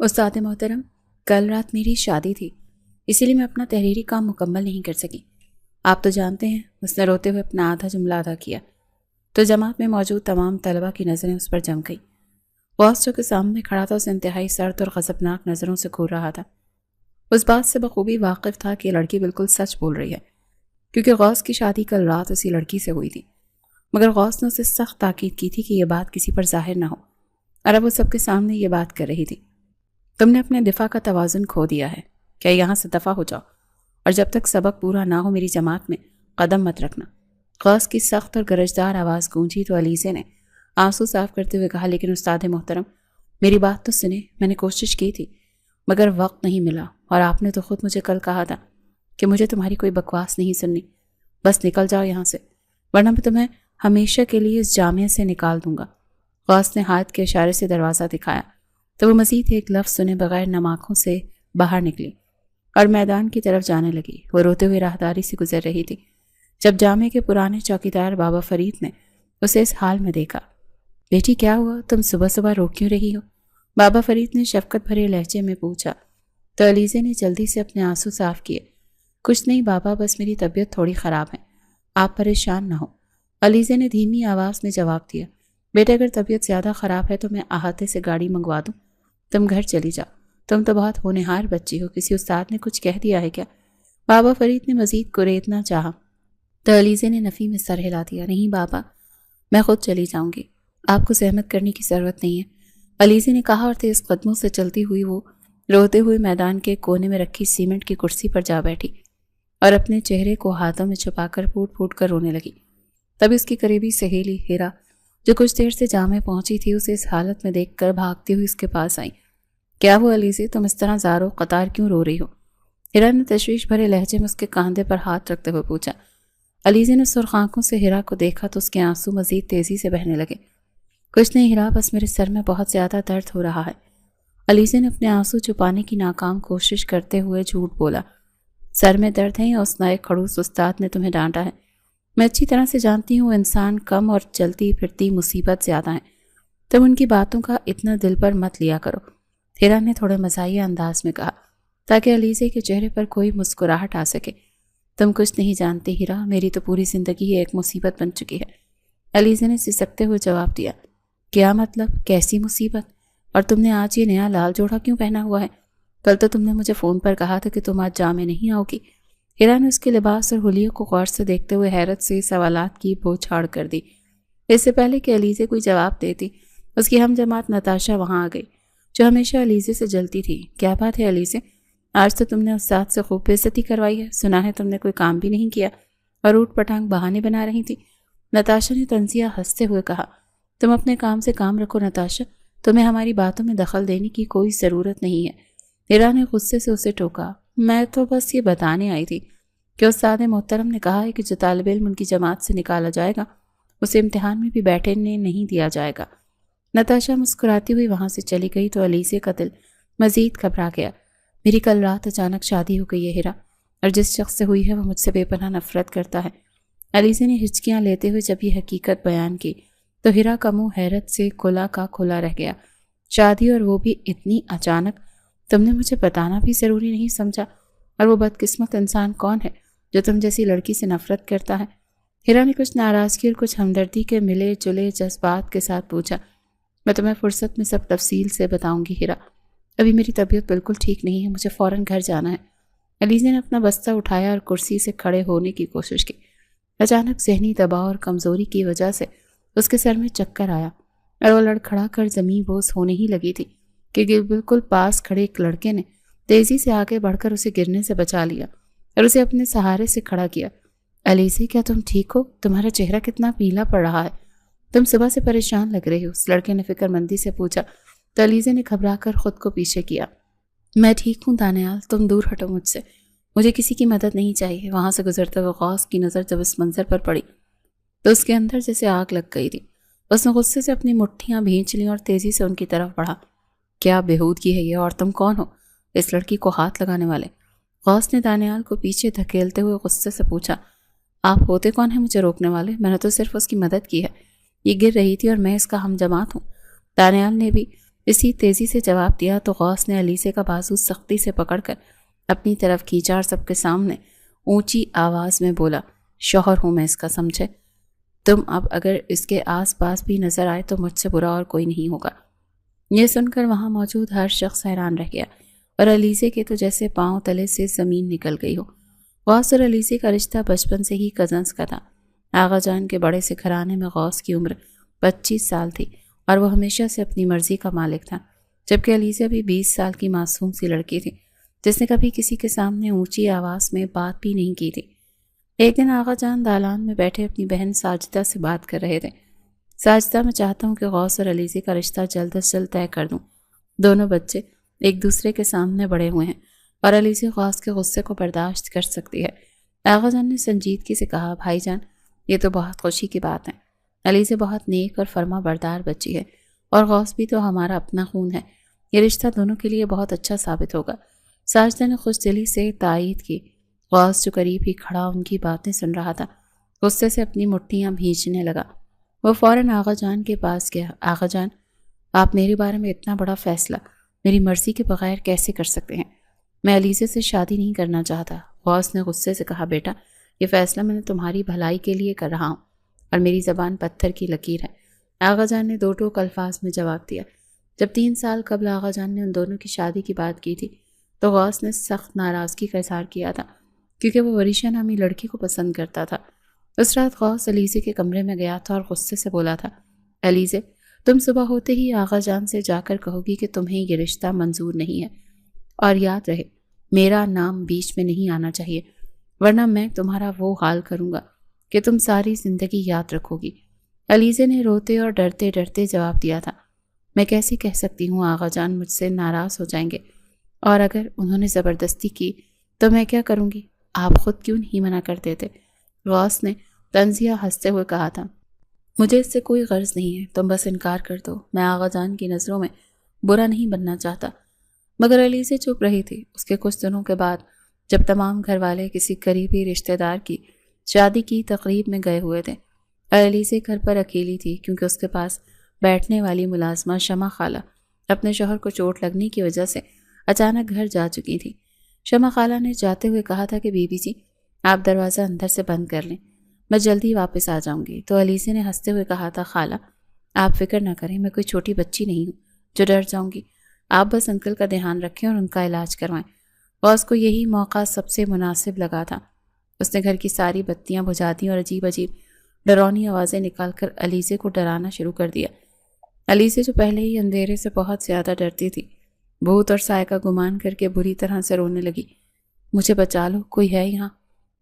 استاد محترم، کل رات میری شادی تھی، اسی لیے میں اپنا تحریری کام مکمل نہیں کر سکی۔ آپ تو جانتے ہیں، اس نے روتے ہوئے اپنا آدھا جملہ ادا کیا تو جماعت میں موجود تمام طلبہ کی نظریں اس پر جم گئیں۔ غوث جو کہ سامنے کھڑا تھا اسے انتہائی سرد اور غضبناک نظروں سے گھور رہا تھا۔ اس بات سے بخوبی واقف تھا کہ یہ لڑکی بالکل سچ بول رہی ہے، کیونکہ غوث کی شادی کل رات اسی لڑکی سے ہوئی تھی۔ مگر غوث نے اسے سخت تاکید کی تھی کہ یہ بات کسی پر ظاہر نہ ہو، اور اب وہ سب کے سامنے یہ بات کر رہی تھی۔ تم نے اپنے دفاع کا توازن کھو دیا ہے، کیا یہاں سے دفع ہو جاؤ، اور جب تک سبق پورا نہ ہو میری جماعت میں قدم مت رکھنا۔ غوث کی سخت اور گرجدار آواز گونجی تو علیزے نے آنسو صاف کرتے ہوئے کہا، لیکن استاد محترم میری بات تو سنیں، میں نے کوشش کی تھی مگر وقت نہیں ملا، اور آپ نے تو خود مجھے کل کہا تھا کہ مجھے تمہاری کوئی بکواس نہیں سننی، بس نکل جاؤ یہاں سے ورنہ میں تمہیں ہمیشہ کے لیے اس جامعہ سے نکال دوں گا۔ غوث نے ہاتھ کے اشارے سے دروازہ دکھایا تو وہ مزید ایک لفظ سنے بغیر نم آنکھوں سے باہر نکلی اور میدان کی طرف جانے لگی۔ وہ روتے ہوئے راہداری سے گزر رہی تھی جب جامعہ کے پرانے چوکیدار بابا فرید نے اسے اس حال میں دیکھا۔ بیٹی کیا ہوا، تم صبح صبح رو کیوں رہی ہو؟ بابا فرید نے شفقت بھرے لہجے میں پوچھا تو علیزے نے جلدی سے اپنے آنسو صاف کیے۔ کچھ نہیں بابا، بس میری طبیعت تھوڑی خراب ہے، آپ پریشان نہ ہو، علیزے نے دھیمی آواز میں جواب دیا۔ بیٹا اگر طبیعت زیادہ خراب ہے تو میں احاطے سے گاڑی منگوا دوں، تم گھر چلی جاؤ، تم تو بہت ہونہار بچی ہو، کسی استاد نے کچھ کہہ دیا ہے کیا؟ بابا فرید نے مزید کریدنا چاہا تو علیزے نے نفی میں سر ہلا دیا۔ نہیں بابا، میں خود چلی جاؤں گی، آپ کو زحمت کرنے کی ضرورت نہیں ہے، علیزے نے کہا، اور تیز قدموں سے چلتی ہوئی وہ روتے ہوئے میدان کے کونے میں رکھی سیمنٹ کی کرسی پر جا بیٹھی اور اپنے چہرے کو ہاتھوں میں چھپا کر پھوٹ پھوٹ کر رونے لگی۔ تب اس کی قریبی سہیلی ہیرا جو کچھ دیر سے جامع پہنچی تھی اسے اس حالت میں دیکھ کر بھاگتی ہوئی اس کے پاس آئی۔ کیا وہ علیزے، تم اس طرح زارو قطار کیوں رو رہی ہو؟ ہیرا نے تشویش بھرے لہجے میں اس کے کاندھے پر ہاتھ رکھتے ہوئے پوچھا۔ علیزے نے سرخ آنکھوں سے ہیرا کو دیکھا تو اس کے آنسو مزید تیزی سے بہنے لگے۔ کچھ نہیں ہیرا، بس میرے سر میں بہت زیادہ درد ہو رہا ہے، علیزے نے اپنے آنسو چھپانے کی ناکام کوشش کرتے ہوئے جھوٹ بولا۔ سر میں درد ہے یا اس نئے کھڑوس استاد نے تمہیں ڈانٹا ہے؟ میں اچھی طرح سے جانتی ہوں انسان کم اور چلتی پھرتی مصیبت زیادہ ہیں، تم ان کی باتوں کا اتنا دل پر مت لیا کرو، ہیرا نے تھوڑے مزاحیہ انداز میں کہا تاکہ علیزے کے چہرے پر کوئی مسکراہٹ آ سکے۔ تم کچھ نہیں جانتی ہیرا، میری تو پوری زندگی ایک مصیبت بن چکی ہے، علیزے نے سسکتے ہوئے جواب دیا۔ کیا مطلب، کیسی مصیبت؟ اور تم نے آج یہ نیا لال جوڑا کیوں پہنا ہوا ہے؟ کل تو تم نے مجھے فون پر کہا تھا کہ تم آج جامع نہیں آؤ گی۔ ہیرا نے اس کے لباس اور حلیے کو غور سے دیکھتے ہوئے حیرت سے سوالات کی بوچھاڑ کر دی۔ اس سے پہلے کہ علیزے کوئی جواب دیتی اس کی ہم جماعت نتاشا وہاں آ گئی جو ہمیشہ علیزے سے جلتی تھی۔ کیا بات ہے علیزے، آج تو تم نے استاد سے خوب بے عزتی کروائی ہے، سنا ہے تم نے کوئی کام بھی نہیں کیا اور اوٹ پٹانگ بہانے بنا رہی تھی۔ نتاشا نے طنزیہ ہنستے ہوئے کہا، تم اپنے کام سے کام رکھو نتاشا، تمہیں ہماری باتوں میں دخل دینے کی کوئی ضرورت نہیں ہے۔ ہیرا نے غصے سے اسے ٹوکا، میں تو بس یہ بتانے آئی تھی کہ استاد محترم نے کہا ہے کہ جو طالب علم ان کی جماعت سے نکالا جائے گا اسے امتحان میں بھی بیٹھنے نہیں دیا جائے گا۔ نتاشا مسکراتی ہوئی وہاں سے چلی گئی تو علیزے کا دل مزید گھبرا گیا۔ میری کل رات اچانک شادی ہو گئی ہے ہیرا، اور جس شخص سے ہوئی ہے وہ مجھ سے بے پناہ نفرت کرتا ہے۔ علیزے نے ہچکیاں لیتے ہوئے جب یہ حقیقت بیان کی تو ہیرا کا منہ حیرت سے کھلا کا کھلا رہ گیا۔ شادی، اور وہ بھی اتنی اچانک، تم نے مجھے بتانا بھی ضروری نہیں سمجھا؟ اور وہ بدقسمت انسان کون ہے جو تم جیسی لڑکی سے نفرت کرتا ہے؟ ہیرا نے کچھ ناراضگی اور کچھ ہمدردی کے ملے جلے جذبات کے ساتھ پوچھا۔ میں تمہیں فرصت میں سب تفصیل سے بتاؤں گی ہیرا، ابھی میری طبیعت بالکل ٹھیک نہیں ہے، مجھے فوراً گھر جانا ہے۔ علیزے نے اپنا بستہ اٹھایا اور کرسی سے کھڑے ہونے کی کوشش کی۔ اچانک ذہنی دباؤ اور کمزوری کی وجہ سے اس کے سر میں چکر آیا اور وہ لڑکھڑا کر زمین بوس ہونے ہی لگی تھی کہ بالکل پاس کھڑے ایک لڑکے نے تیزی سے آگے بڑھ کر اسے گرنے سے بچا لیا اور اسے اپنے سہارے سے کھڑا کیا۔ علیزے، کیا تم ٹھیک ہو؟ تمہارا چہرہ کتنا پیلا پڑ رہا ہے، تم صبح سے پریشان لگ رہے ہو، اس لڑکے نے فکر مندی سے پوچھا تو علیزے نے گھبرا کر خود کو پیچھے کیا۔ میں ٹھیک ہوں دانیال، تم دور ہٹو مجھ سے، مجھے کسی کی مدد نہیں چاہیے۔ وہاں سے گزرتے ہوئے غوث کی نظر جب اس منظر پر پڑی تو اس کے اندر جیسے آگ لگ گئی تھی۔ اس نے غصے سے اپنی مٹھیاں بھینچ لیں اور تیزی سے ان کی طرف بڑھا۔ کیا بےہودگی ہے یہ، اور تم کون ہو اس لڑکی کو ہاتھ لگانے والے؟ غوث نے دانیال کو پیچھے دھکیلتے ہوئے غصے سے پوچھا۔ آپ ہوتے کون ہیں مجھے روکنے والے؟ میں نے تو صرف اس کی مدد کی ہے، یہ گر رہی تھی اور میں اس کا ہم جماعت ہوں۔ دانیال نے بھی اسی تیزی سے جواب دیا تو غوث نے علیزے کا بازو سختی سے پکڑ کر اپنی طرف کھینچا اور سب کے سامنے اونچی آواز میں بولا، شوہر ہوں میں اس کا، سمجھے؟ تم اب اگر اس کے آس پاس بھی نظر آئے تو مجھ سے برا اور کوئی نہیں ہوگا۔ یہ سن کر وہاں موجود ہر شخص حیران رہ گیا اور علیزے کے تو جیسے پاؤں تلے سے زمین نکل گئی ہو۔ غوث اور علیزے کا رشتہ بچپن سے ہی کزنز کا تھا۔ آغا جان کے بڑے سے گھرانے میں غوث کی عمر 25 سال تھی اور وہ ہمیشہ سے اپنی مرضی کا مالک تھا، جبکہ علیزہ بھی 20 سال کی معصوم سی لڑکی تھی جس نے کبھی کسی کے سامنے اونچی آواز میں بات بھی نہیں کی تھی۔ ایک دن آغا جان دالان میں بیٹھے اپنی بہن ساجدہ سے بات کر رہے تھے۔ ساجدہ، میں چاہتا ہوں کہ غوث اور علیزے کا رشتہ جلد از جلد طے کر دوں۔ دونوں بچے ایک دوسرے کے سامنے بڑے ہوئے ہیں اور علیزے غوث کے غصے کو برداشت کر سکتی ہے۔ آغا جان نے سنجیدگی سے کہا، بھائی جان، یہ تو بہت خوشی کی بات ہے۔ علیزے بہت نیک اور فرما بردار بچی ہے اور غوث بھی تو ہمارا اپنا خون ہے۔ یہ رشتہ دونوں کے لیے بہت اچھا ثابت ہوگا۔ ساجدہ نے خوش دلی سے تائید کی۔ غوث جو قریب ہی کھڑا ان کی باتیں سن رہا تھا، غصے سے اپنی مٹھیاں بھینچنے لگا۔ وہ فوراً آغا جان کے پاس گیا۔ آغا جان، آپ میرے بارے میں اتنا بڑا فیصلہ میری مرضی کے بغیر کیسے کر سکتے ہیں؟ میں علیزے سے شادی نہیں کرنا چاہتا۔ غوث نے غصے سے کہا، بیٹا، یہ فیصلہ میں نے تمہاری بھلائی کے لیے کر رہا ہوں اور میری زبان پتھر کی لکیر ہے۔ آغا جان نے دو ٹوک الفاظ میں جواب دیا۔ جب 3 سال قبل آغا جان نے ان دونوں کی شادی کی بات کی تھی تو غوث نے سخت ناراضگی کا اظہار کیا تھا کیونکہ وہ وریشہ نامی لڑکی کو پسند کرتا تھا۔ اس رات غوث علیزے کے کمرے میں گیا تھا اور غصے سے بولا تھا، علیزے، تم صبح ہوتے ہی آغا جان سے جا کر کہو گی کہ تمہیں یہ رشتہ منظور نہیں ہے، اور یاد رہے میرا نام بیچ میں نہیں آنا چاہیے، ورنہ میں تمہارا وہ حال کروں گا کہ تم ساری زندگی یاد رکھو گی۔ علیزے نے روتے اور ڈرتے ڈرتے جواب دیا تھا، میں کیسے کہہ سکتی ہوں آغا جان مجھ سے ناراض ہو جائیں گے، اور اگر انہوں نے زبردستی کی تو میں کیا کروں گی؟ آپ خود کیوں نہیں منع کرتے تھے؟ غوث نے طنزیہ ہنستے ہوئے کہا تھا، مجھے اس سے کوئی غرض نہیں ہے، تم بس انکار کر دو، میں آغا جان کی نظروں میں برا نہیں بننا چاہتا۔ مگر علیزے چپ رہی تھی۔ اس کے کچھ دنوں کے بعد جب تمام گھر والے کسی قریبی رشتہ دار کی شادی کی تقریب میں گئے ہوئے تھے اور علیزے گھر پر اکیلی تھی کیونکہ اس کے پاس بیٹھنے والی ملازمہ شمع خالہ اپنے شوہر کو چوٹ لگنے کی وجہ سے اچانک گھر جا چکی تھی۔ شمع خالہ نے جاتے ہوئے کہا تھا کہ بی بی جی، آپ دروازہ اندر سے بند کر لیں، میں جلدی واپس آ جاؤں گی۔ تو علیزے نے ہنستے ہوئے کہا تھا، خالہ آپ فکر نہ کریں، میں کوئی چھوٹی بچی نہیں ہوں جو ڈر جاؤں گی، آپ بس انکل کا دھیان رکھیں اور ان کا علاج کروائیں۔ غوث کو یہی موقع سب سے مناسب لگا تھا۔ اس نے گھر کی ساری بتیاں بجھا دیں اور عجیب عجیب ڈرونی آوازیں نکال کر علیزے کو ڈرانا شروع کر دیا۔ علیزے جو پہلے ہی اندھیرے سے بہت زیادہ ڈرتی تھی، بھوت اور سائے کا گمان کر کے بری طرح سے رونے لگی۔ مجھے بچا لو، کوئی ہے یہاں؟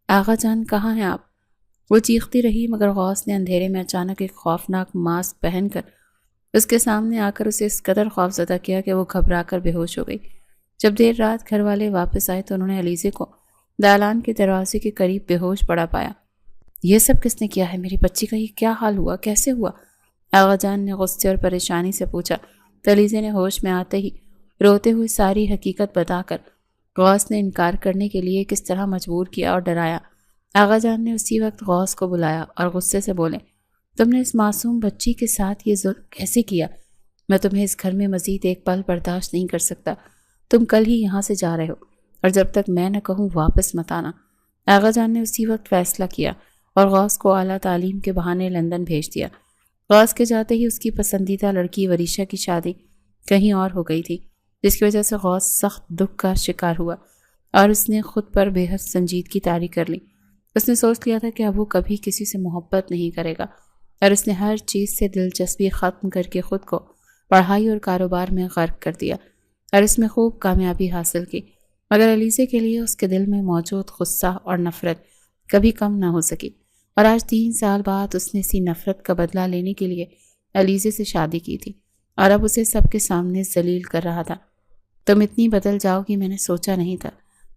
آغا جان کہاں ہیں آپ؟ وہ چیختی رہی، مگر غوث نے اندھیرے میں اچانک ایک خوفناک ماسک پہن کر اس کے سامنے آ کر اسے اس قدر خوفزدہ کیا کہ وہ گھبرا کر بے ہوش ہو گئی۔ جب دیر رات گھر والے واپس آئے تو انہوں نے علیزے کو دالان کے دروازے کے قریب بے ہوش پڑا پایا۔ یہ سب کس نے کیا ہے؟ میری بچی کا یہ کیا حال ہوا؟ کیسے ہوا؟ آغا جان نے غصے اور پریشانی سے پوچھا تو علیزے نے ہوش میں آتے ہی روتے ہوئے ساری حقیقت بتا کر غوث نے انکار کرنے کے لیے کس طرح مجبور کیا اور ڈرایا۔ آغا جان نے اسی وقت غوث کو بلایا اور غصے سے بولے، تم نے اس معصوم بچی کے ساتھ یہ ظلم کیسے کیا؟ میں تمہیں اس گھر میں مزید ایک پل برداشت نہیں کر سکتا۔ تم کل ہی یہاں سے جا رہے ہو اور جب تک میں نہ کہوں واپس مت آنا۔ آغا جان نے اسی وقت فیصلہ کیا اور غوث کو اعلیٰ تعلیم کے بہانے لندن بھیج دیا۔ غوث کے جاتے ہی اس کی پسندیدہ لڑکی وریشہ کی شادی کہیں اور ہو گئی تھی، جس کی وجہ سے غوث سخت دکھ کا شکار ہوا اور اس نے خود پر بے حد سنجیدگی طاری کر لی۔ اس نے سوچ لیا تھا کہ اب وہ کبھی کسی سے محبت نہیں کرے گا اور اس نے ہر چیز سے دلچسپی ختم کر کے خود کو پڑھائی اور کاروبار میں غرق کر دیا اور اس میں خوب کامیابی حاصل کی۔ مگر علیزے کے لیے اس کے دل میں موجود غصہ اور نفرت کبھی کم نہ ہو سکی اور آج 3 سال بعد اس نے اسی نفرت کا بدلہ لینے کے لیے علیزے سے شادی کی تھی اور اب اسے سب کے سامنے ذلیل کر رہا تھا۔ تم اتنی بدل جاؤ گی میں نے سوچا نہیں تھا۔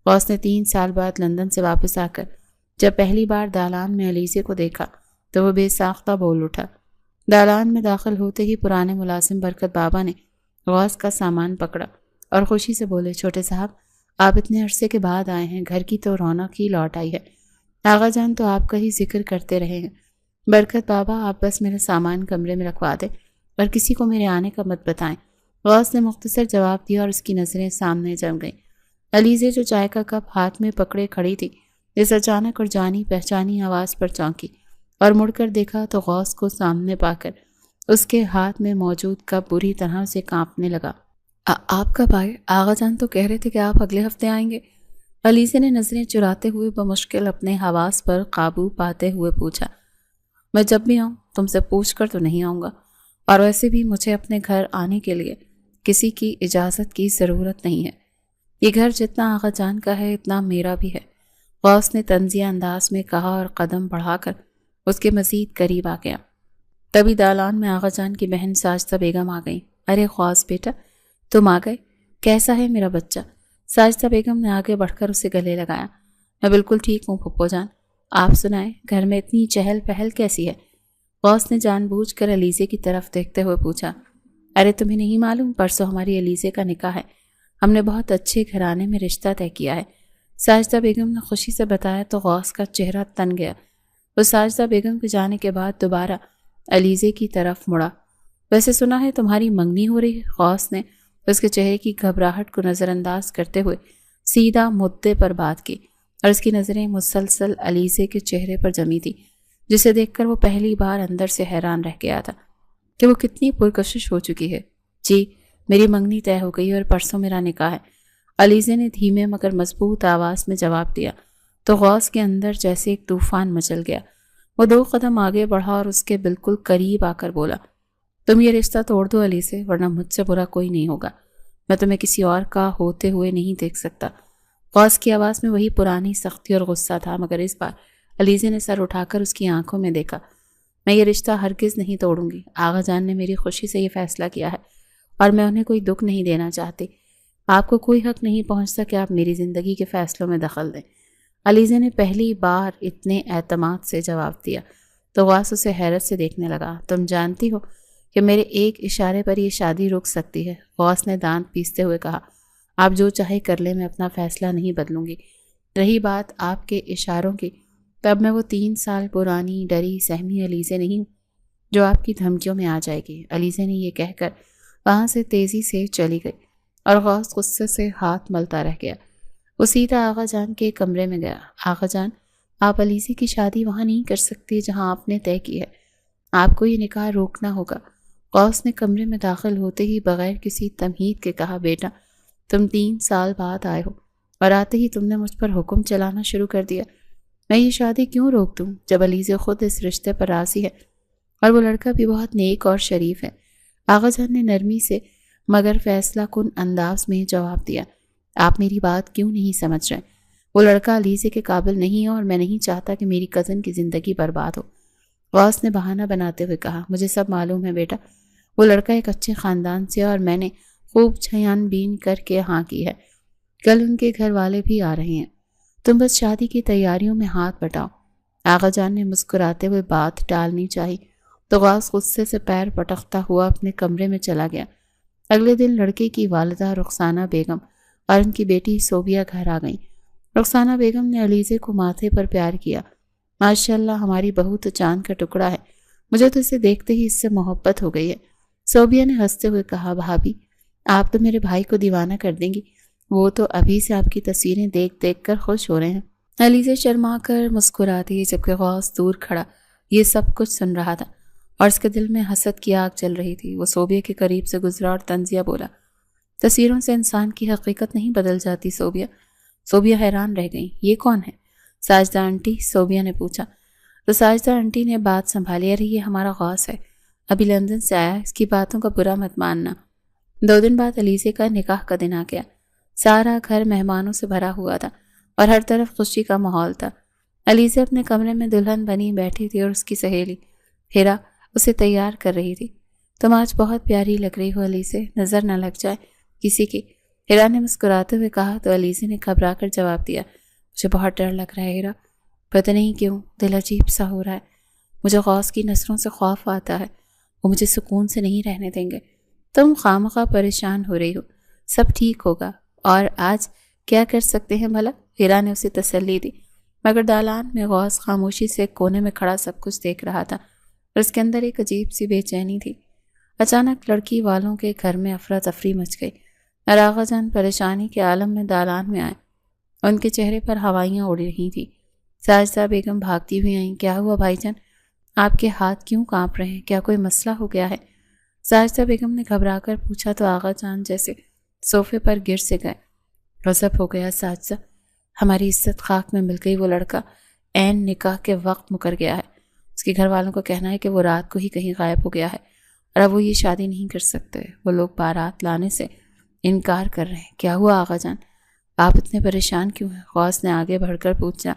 غوث نے 3 سال بعد لندن سے واپس آ کر جب پہلی بار دالان میں علیزے کو دیکھا تو وہ بے ساختہ بول اٹھا۔ دالان میں داخل ہوتے ہی پرانے ملازم برکت بابا نے غوث کا سامان پکڑا اور خوشی سے بولے، چھوٹے صاحب آپ اتنے عرصے کے بعد آئے ہیں، گھر کی تو رونق ہی لوٹ آئی ہے۔ آغا جان تو آپ کا ہی ذکر کرتے رہے ہیں۔ برکت بابا آپ بس میرا سامان کمرے میں رکھوا دیں اور کسی کو میرے آنے کا مت بتائیں۔ غوث نے مختصر جواب دیا اور اس کی نظریں سامنے جم گئیں۔ علیزے جو چائے کا کپ ہاتھ میں پکڑے کھڑی تھی، اس اچانک اور جانی پہچانی آواز پر چونکی اور مڑ کر دیکھا تو غوث کو سامنے پا کر اس کے ہاتھ میں موجود کپ بری طرح سے کانپنے لگا۔ آپ کب آئے؟ آغا جان تو کہہ رہے تھے کہ آپ اگلے ہفتے آئیں گے۔ علیزے نے نظریں چراتے ہوئے بمشکل اپنے حواس پر قابو پاتے ہوئے پوچھا۔ میں جب بھی آؤں تم سے پوچھ کر تو نہیں آؤں گا، اور ویسے بھی مجھے اپنے گھر آنے کے لیے کسی کی اجازت کی ضرورت نہیں ہے۔ یہ گھر جتنا آغا جان کا ہے اتنا میرا بھی ہے، غوث نے طنزیہ انداز میں کہا اور قدم بڑھا کر اس کے مزید قریب آ گیا۔ تبھی دالان میں آغا جان کی بہن ساجدہ بیگم آ گئیں۔ ارے غوث بیٹا، تم آ گئے، کیسا ہے میرا بچہ؟ ساجدہ بیگم نے آگے بڑھ کر اسے گلے لگایا۔ میں بالکل ٹھیک ہوں پھپھو جان، آپ سنائیں گھر میں اتنی چہل پہل کیسی ہے؟ غوث نے جان بوجھ کر علیزے کی طرف دیکھتے ہوئے پوچھا۔ ارے تمہیں نہیں معلوم، پرسوں ہماری علیزے کا نکاح ہے، ہم نے بہت اچھے گھرانے میں رشتہ طے کیا ہے، ساجدہ بیگم نے خوشی سے بتایا تو غوث کا چہرہ تن گیا۔ وہ ساجدہ بیگم کے جانے کے بعد دوبارہ علیزے کی طرف مڑا۔ ویسے سنا ہے تمہاری منگنی ہو رہی ہے؟ غوث نے اس کے چہرے کی گھبراہٹ کو نظر انداز کرتے ہوئے سیدھا مدعے پر بات کی، اور اس کی نظریں مسلسل علیزے کے چہرے پر جمی تھی، جسے دیکھ کر وہ پہلی بار اندر سے حیران رہ گیا تھا کہ وہ کتنی پرکشش ہو چکی ہے۔ جی میری منگنی طے ہو گئی اور پرسوں میرا نکاح ہے، علیزے نے دھیمے مگر مضبوط آواز میں جواب دیا تو غوث کے اندر جیسے ایک طوفان مچل گیا۔ وہ 2 قدم آگے بڑھا اور اس کے بالکل قریب آ کر بولا، تم یہ رشتہ توڑ دو علیزے، ورنہ مجھ سے برا کوئی نہیں ہوگا، میں تمہیں کسی اور کا ہوتے ہوئے نہیں دیکھ سکتا۔ غوث کی آواز میں وہی پرانی سختی اور غصہ تھا، مگر اس بار علیزے نے سر اٹھا کر اس کی آنکھوں میں دیکھا۔ میں یہ رشتہ ہرگز نہیں توڑوں گی، آغا جان نے میری خوشی سے یہ فیصلہ کیا ہے اور میں انہیں کوئی دکھ نہیں دینا چاہتی۔ آپ کو کوئی حق نہیں پہنچتا کہ آپ میری زندگی کے فیصلوں میں دخل دیں۔ علیزے نے پہلی بار اتنے اعتماد سے جواب دیا تو غوث اسے حیرت سے دیکھنے لگا۔ تم جانتی ہو کہ میرے ایک اشارے پر یہ شادی رک سکتی ہے، غوث نے دانت پیستے ہوئے کہا۔ آپ جو چاہے کر لیں، میں اپنا فیصلہ نہیں بدلوں گی۔ رہی بات آپ کے اشاروں کی، تب میں وہ 3 سال پرانی ڈری سہمی علیزے نہیں ہوں جو آپ کی دھمکیوں میں آ جائے گی۔ علیزے نے یہ کہہ کر وہاں سے تیزی سے چلی گئی اور غوث غصے سے ہاتھ ملتا رہ گیا۔ وہ سیدھا آغا جان کے کمرے میں گیا۔ آغا جان، آپ علیزے کی شادی وہاں نہیں کر سکتی جہاں آپ نے طے کی ہے، آپ کو یہ نکاح روکنا ہوگا۔ غوث نے کمرے میں داخل ہوتے ہی بغیر کسی تمہید کے کہا، بیٹا تم 3 سال بعد آئے ہو اور آتے ہی تم نے مجھ پر حکم چلانا شروع کر دیا۔ میں یہ شادی کیوں روک دوں جب علیزے خود اس رشتے پر راضی ہے اور وہ لڑکا بھی بہت نیک اور شریف ہے؟ آغا جان نے نرمی سے مگر فیصلہ کن انداز میں جواب دیا، آپ میری بات کیوں نہیں سمجھ رہے؟ وہ لڑکا علیزے کے قابل نہیں ہے اور میں نہیں چاہتا کہ میری کزن کی زندگی برباد ہو۔ غوث نے بہانہ بناتے ہوئے کہا، مجھے سب معلوم ہے بیٹا، وہ لڑکا ایک اچھے خاندان سے اور میں نے خوب چھان بین کر کے ہاں کی ہے، کل ان کے گھر والے بھی آ رہے ہیں، تم بس شادی کی تیاریوں میں ہاتھ بٹاؤ۔ آغا جان نے مسکراتے ہوئے بات ٹالنی چاہی تو غوث غصے سے پیر پٹکتا ہوا اپنے کمرے میں چلا گیا۔ اگلے دن لڑکے کی والدہ رخسانہ بیگم اور ان کی بیٹی صوبیہ گھر آ گئیں۔ رخسانہ بیگم نے علیزے کو ماتھے پر پیار کیا۔ ماشاءاللہ ہماری بہو تو چاند کا ٹکڑا ہے، مجھے تو اسے دیکھتے ہی اس سے محبت ہو گئی ہے۔ صوبیہ نے ہنستے ہوئے کہا، بھابھی آپ تو میرے بھائی کو دیوانہ کر دیں گی، وہ تو ابھی سے آپ کی تصویریں دیکھ دیکھ کر خوش ہو رہے ہیں۔ علیزے شرما کر مسکراتی جبکہ غوث دور کھڑا یہ سب کچھ سن رہا تھا اور اس کے دل میں حسد کی آگ جل رہی تھی۔ وہ صوبیہ کے قریب سے گزرا اور طنزیہ بولا، تصویروں سے انسان کی حقیقت نہیں بدل جاتی صوبیہ۔ صوبیہ حیران رہ گئی، یہ کون ہے؟ ساجدہ آنٹی، صوبیہ نے پوچھا تو ساجدہ آنٹی نے بات سنبھالی، ارے یہ ہمارا غوث ہے، ابھی لندن سے آیا، اس کی باتوں کا برا مت ماننا۔ 2 دن بعد علیزے کا نکاح کا دن آ گیا۔ سارا گھر مہمانوں سے بھرا ہوا تھا اور ہر طرف خوشی کا ماحول تھا۔ علیزے اپنے کمرے میں دلہن بنی بیٹھی تھی اور اس کی سہیلی ہیرا اسے تیار کر رہی تھی۔ تم آج بہت پیاری لگ رہی ہو علیزے، نظر نہ لگ جائے کسی کی، ہیرا نے مسکراتے ہوئے کہا تو علیزے نے گھبرا کر جواب دیا، مجھے بہت ڈر لگ رہا ہے ہیرا، پتہ نہیں کیوں دل عجیب سا ہو رہا ہے، مجھے غوث کی نظروں سے خوف آتا ہے، وہ مجھے سکون سے نہیں رہنے دیں گے۔ تم خامخواہ پریشان ہو رہی ہو، سب ٹھیک ہوگا، اور آج کیا کر سکتے ہیں بھلا؟ ہیرا نے اسے تسلی دی، مگر دالان میں غوث خاموشی سے کونے میں کھڑا سب کچھ دیکھ رہا تھا اور اس کے اندر ایک عجیب سی بے چینی تھی۔ اچانک لڑکی والوں کے گھر میں افراتفری مچ گئی اور آغا جان پریشانی کے عالم میں دالان میں آئے۔ ان کے چہرے پر ہوائیاں اڑ رہی تھیں۔ ساجدہ بیگم بھاگتی ہوئی آئیں۔ کیا ہوا بھائی جان؟ آپ کے ہاتھ کیوں کانپ رہے ہیں؟ کیا کوئی مسئلہ ہو گیا ہے؟ ساجدہ بیگم نے گھبرا کر پوچھا تو آغا جان جیسے صوفے پر گر سے گئے۔ غضب ہو گیا ساجدہ، ہماری عزت خاک میں مل گئی۔ وہ لڑکا عین نکاح کے وقت مکر گیا ہے۔ اس کے گھر والوں کا کہنا ہے کہ وہ رات کو ہی کہیں غائب ہو گیا ہے اور اب وہ یہ شادی نہیں کر سکتے۔ وہ لوگ بارات لانے سے انکار کر رہے ہیں۔ کیا ہوا آغا جان؟ آپ اتنے پریشان کیوں ہیں؟ غوث نے آگے بڑھ کر پوچھا،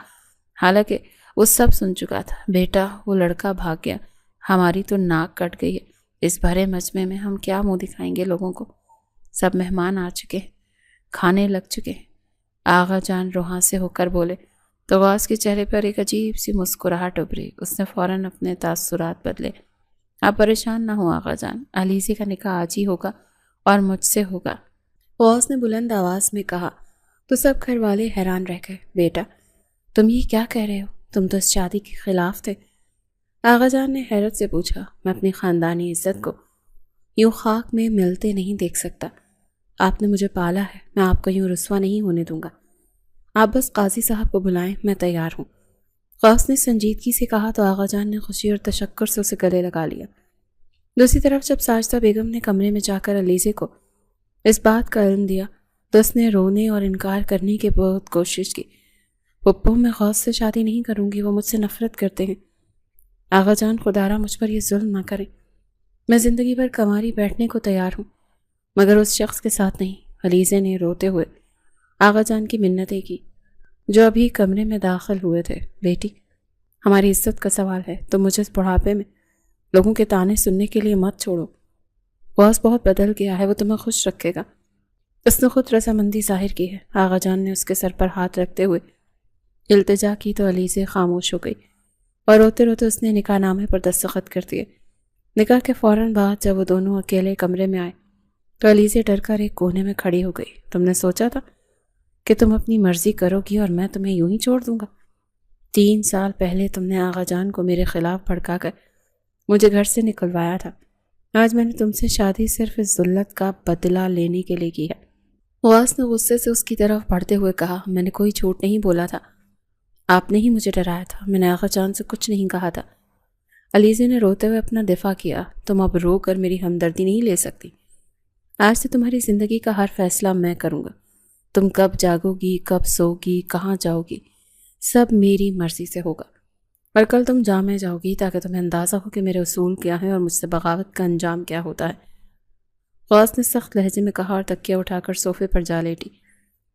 حالانکہ وہ سب سن چکا تھا۔ بیٹا، وہ لڑکا بھاگ گیا، ہماری تو ناک کٹ گئی ہے۔ اس بھرے مجمع میں ہم کیا منہ دکھائیں گے لوگوں کو؟ سب مہمان آ چکے ہیں، کھانے لگ چکے ہیں۔ آغا جان روحاں سے ہو کر بولے تو غوث کے چہرے پر ایک عجیب سی مسکراہٹ ابھری۔ اس نے فوراً اپنے تاثرات بدلے۔ آپ پریشان نہ ہو آغا جان، علیزے کا نکاح آج ہی ہوگا اور مجھ سے ہوگا۔ غوث نے بلند آواز میں کہا تو سب گھر والے حیران رہ گئے۔ بیٹا، تم یہ کیا کہہ رہے ہو؟ تم تو اس شادی کے خلاف تھے۔ آغا جان نے حیرت سے پوچھا، میں اپنی خاندانی عزت کو یوں خاک میں ملتے نہیں دیکھ سکتا۔ آپ نے مجھے پالا ہے، میں آپ کو یوں رسوا نہیں ہونے دوں گا۔ آپ بس قاضی صاحب کو بلائیں، میں تیار ہوں۔ غوث نے سنجیدگی سے کہا تو آغا جان نے خوشی اور تشکر سے اسے گلے لگا لیا۔ دوسری طرف جب ساجدہ بیگم نے کمرے میں جا کر علیزے کو اس بات کا علم دیا تو اس نے رونے اور انکار کرنے کی بہت کوشش کی۔ پپو، میں غوث سے شادی نہیں کروں گی، وہ مجھ سے نفرت کرتے ہیں۔ آغا جان، خدارا مجھ پر یہ ظلم نہ کریں، میں زندگی بھر کماری بیٹھنے کو تیار ہوں مگر اس شخص کے ساتھ نہیں۔ علیزے نے روتے ہوئے آغا جان کی منتیں کی جو ابھی کمرے میں داخل ہوئے تھے۔ بیٹی، ہماری عزت کا سوال ہے، تو مجھے اس بڑھاپے میں لوگوں کے تانے سننے کے لیے مت چھوڑو۔ غوث بہت بدل گیا ہے، وہ تمہیں خوش رکھے گا۔ اس نے خود رضامندی ظاہر کی ہے۔ آغا جان نے اس کے سر پر ہاتھ رکھتے ہوئے التجا کی تو علیزے خاموش ہو گئی اور روتے روتے اس نے نکاح نامے پر دستخط کر دیے۔ نکاح کے فوراً بعد جب وہ دونوں اکیلے کمرے میں آئے تو علیزے ڈر کر ایک کونے میں کھڑی ہو گئی۔ تم نے سوچا تھا کہ تم اپنی مرضی کرو گی اور میں تمہیں یوں ہی چھوڑ دوں گا؟ 3 سال پہلے تم نے آغا جان کو میرے خلاف بھڑکا کر مجھے گھر سے نکلوایا تھا۔ آج میں نے تم سے شادی صرف اس ذلت کا بدلہ لینے کے لیے کی ہے۔ غوث نے غصے سے اس کی طرف بڑھتے ہوئے کہا، میں نے کوئی جھوٹ نہیں بولا تھا، آپ نے ہی مجھے ڈرایا تھا، میں نے آغا جان سے کچھ نہیں کہا تھا۔ علیزے نے روتے ہوئے اپنا دفاع کیا، تم اب رو کر میری ہمدردی نہیں لے سکتی۔ آج سے تمہاری زندگی کا ہر فیصلہ میں کروں گا۔ تم کب جاگو گی، کب سو گی، کہاں جاؤ گی، سب میری مرضی سے ہوگا۔ اور کل تم جامع جاؤ گی تاکہ تمہیں اندازہ ہو کہ میرے اصول کیا ہیں اور مجھ سے بغاوت کا انجام کیا ہوتا ہے۔ غوث نے سخت لہجے میں کہا اور تکیہ اٹھا کر صوفے پر جا لیٹی۔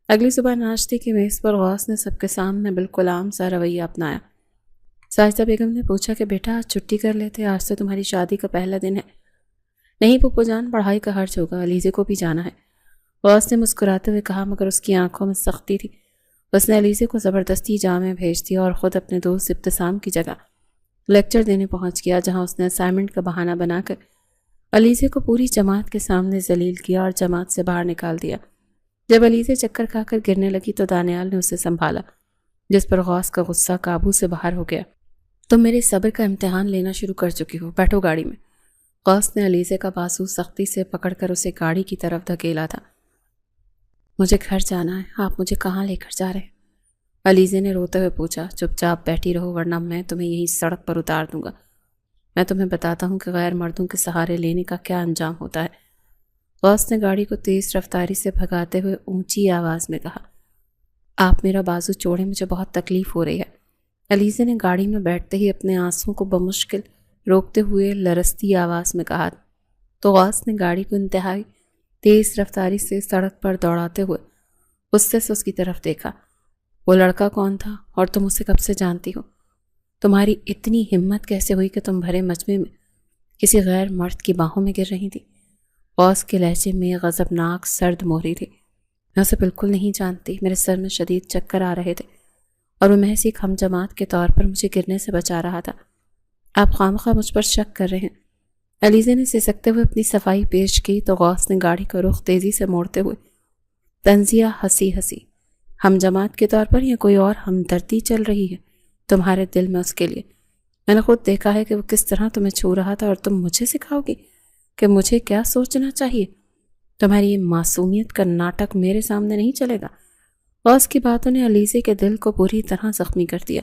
اگلی صبح ناشتے کی میز پر غوث نے سب کے سامنے بالکل عام سا رویہ اپنایا۔ ساجدہ بیگم نے پوچھا کہ بیٹا آج چھٹی کر لیتے، آج سے تمہاری شادی کا پہلا دن ہے۔ نہیں پپو جان، پڑھائی کا خرچ ہوگا، علیزے کو بھی جانا ہے۔ غوث نے مسکراتے ہوئے کہا مگر اس کی آنکھوں میں سختی تھی۔ اس نے علیزے کو زبردستی جامع بھیج دیا اور خود اپنے دوست ابتسام کی جگہ لیکچر دینے پہنچ گیا، جہاں اس نے اسائنمنٹ کا بہانہ بنا کر علیزے کو پوری جماعت کے سامنے ذلیل کیا اور جماعت سے باہر نکال دیا۔ جب علیزے چکر کھا کر گرنے لگی تو دانیال نے اسے سنبھالا، جس پر غوث کا غصہ قابو سے باہر ہو گیا۔ تم میرے صبر کا امتحان لینا شروع کر چکی ہو، بیٹھو گاڑی میں۔ غوث نے علیزے کا بازو سختی سے پکڑ کر اسے گاڑی کی طرف دھکیلا تھا۔ مجھے گھر جانا ہے، آپ مجھے کہاں لے کر جا رہے ہیں؟ علیزے نے روتے ہوئے پوچھا۔ چپ چاپ بیٹھی رہو ورنہ میں تمہیں یہیں سڑک پر اتار دوں گا۔ میں تمہیں بتاتا ہوں کہ غیر مردوں کے سہارے لینے کا کیا انجام ہوتا ہے۔ غوث نے گاڑی کو تیز رفتاری سے بھگاتے ہوئے اونچی آواز میں کہا، آپ میرا بازو چھوڑیں، مجھے بہت تکلیف ہو رہی ہے۔ علیزے نے گاڑی میں بیٹھتے ہی اپنے آنسوں کو بمشکل روکتے ہوئے لرزتی آواز میں کہا تو غوث نے گاڑی کو انتہائی تیز رفتاری سے سڑک پر دوڑاتے ہوئے غصے سے اس کی طرف دیکھا۔ وہ لڑکا کون تھا اور تم اسے کب سے جانتی ہو؟ تمہاری اتنی ہمت کیسے ہوئی کہ تم بھرے مجمع میں کسی غیر مرد کی باہوں میں گر رہی تھی؟ غوث کے لہجے میں غضبناک سرد مہری تھی۔ میں اسے بالکل نہیں جانتی، میرے سر میں شدید چکر آ رہے تھے اور وہ محض ایک ہم جماعت کے طور پر مجھے گرنے سے بچا رہا تھا۔ آپ خامخواہ مجھ پر شک کر رہے ہیں۔ علیزے نے سسکتے ہوئے اپنی صفائی پیش کی تو غوث نے گاڑی کا رخ تیزی سے موڑتے ہوئے طنزیہ ہنسی ہم جماعت کے طور پر یا کوئی اور ہمدردی چل رہی ہے تمہارے دل میں اس کے لیے؟ میں نے خود دیکھا ہے کہ وہ کس طرح تمہیں چھو رہا تھا اور تم مجھے سکھاؤ گی؟ کہ مجھے کیا سوچنا چاہیے؟ تمہاری یہ معصومیت کا ناٹک میرے سامنے نہیں چلے گا۔ غوث کی باتوں نے علیزے کے دل کو بری طرح زخمی کر دیا۔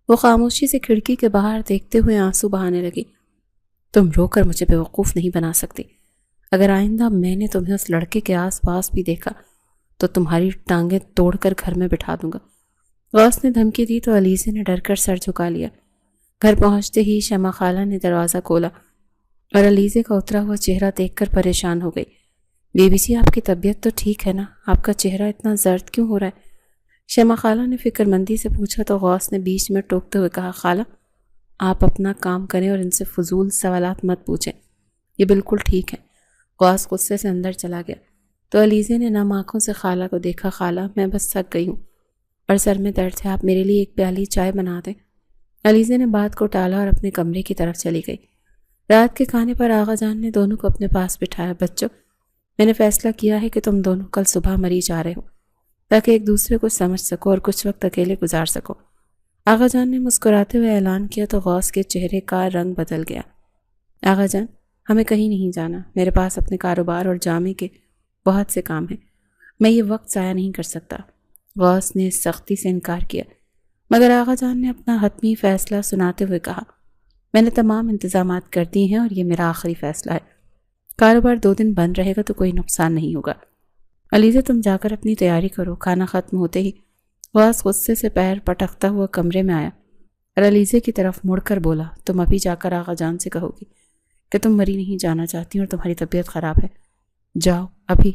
وہ خاموشی سے کھڑکی کے باہر دیکھتے ہوئے آنسو بہانے لگی۔ تم رو کر مجھے بیوقوف نہیں بنا سکتی۔ اگر آئندہ میں نے تمہیں اس لڑکے کے آس پاس بھی دیکھا تو تمہاری ٹانگیں توڑ کر گھر میں بٹھا دوں گا۔ غوث نے دھمکی دی تو علیزے نے ڈر کر سر جھکا لیا۔ گھر پہنچتے ہی شمع خالہ نے دروازہ کھولا اور علیزے کا اترا ہوا چہرہ دیکھ کر پریشان ہو گئی۔ بی بی جی، آپ کی طبیعت تو ٹھیک ہے نا؟ آپ کا چہرہ اتنا زرد کیوں ہو رہا ہے؟ شمع خالہ نے فکر مندی سے پوچھا تو غوث نے بیچ میں ٹوکتے ہوئے کہا، خالہ آپ اپنا کام کریں اور ان سے فضول سوالات مت پوچھیں، یہ بالکل ٹھیک ہے۔ غوث غصے سے اندر چلا گیا تو علیزے نے نم آنکھوں سے خالہ کو دیکھا۔ خالہ میں بس تھک گئی ہوں اور سر میں درد ہے، آپ میرے لیے ایک پیالی چائے بنا دیں۔ علیزے نے بات کو ٹالا اور اپنے کمرے کی طرف چلی گئی۔ رات کے کھانے پر آغا جان نے دونوں کو اپنے پاس بٹھایا۔ بچوں، میں نے فیصلہ کیا ہے کہ تم دونوں کل صبح مری جا رہے ہو تاکہ ایک دوسرے کو سمجھ سکو اور کچھ وقت اکیلے گزار سکو۔ آغا جان نے مسکراتے ہوئے اعلان کیا تو غوث کے چہرے کا رنگ بدل گیا۔ آغا جان، ہمیں کہیں نہیں جانا، میرے پاس اپنے کاروبار اور جامع کے بہت سے کام ہیں، میں یہ وقت ضائع نہیں کر سکتا۔ غوث نے سختی سے انکار کیا، مگر آغا جان نے اپنا حتمی فیصلہ سناتے ہوئے کہا، میں نے تمام انتظامات کر دیے ہیں اور یہ میرا آخری فیصلہ ہے۔ کاروبار 2 دن بند رہے گا تو کوئی نقصان نہیں ہوگا۔ علیزہ تم جا کر اپنی تیاری کرو۔ کھانا ختم ہوتے ہی غوث غصے سے پیر پٹکتا ہوا کمرے میں آیا اور علیزہ کی طرف مڑ کر بولا، تم ابھی جا کر آغا جان سے کہو گی کہ تم مری نہیں جانا چاہتی اور تمہاری طبیعت خراب ہے۔ جاؤ ابھی،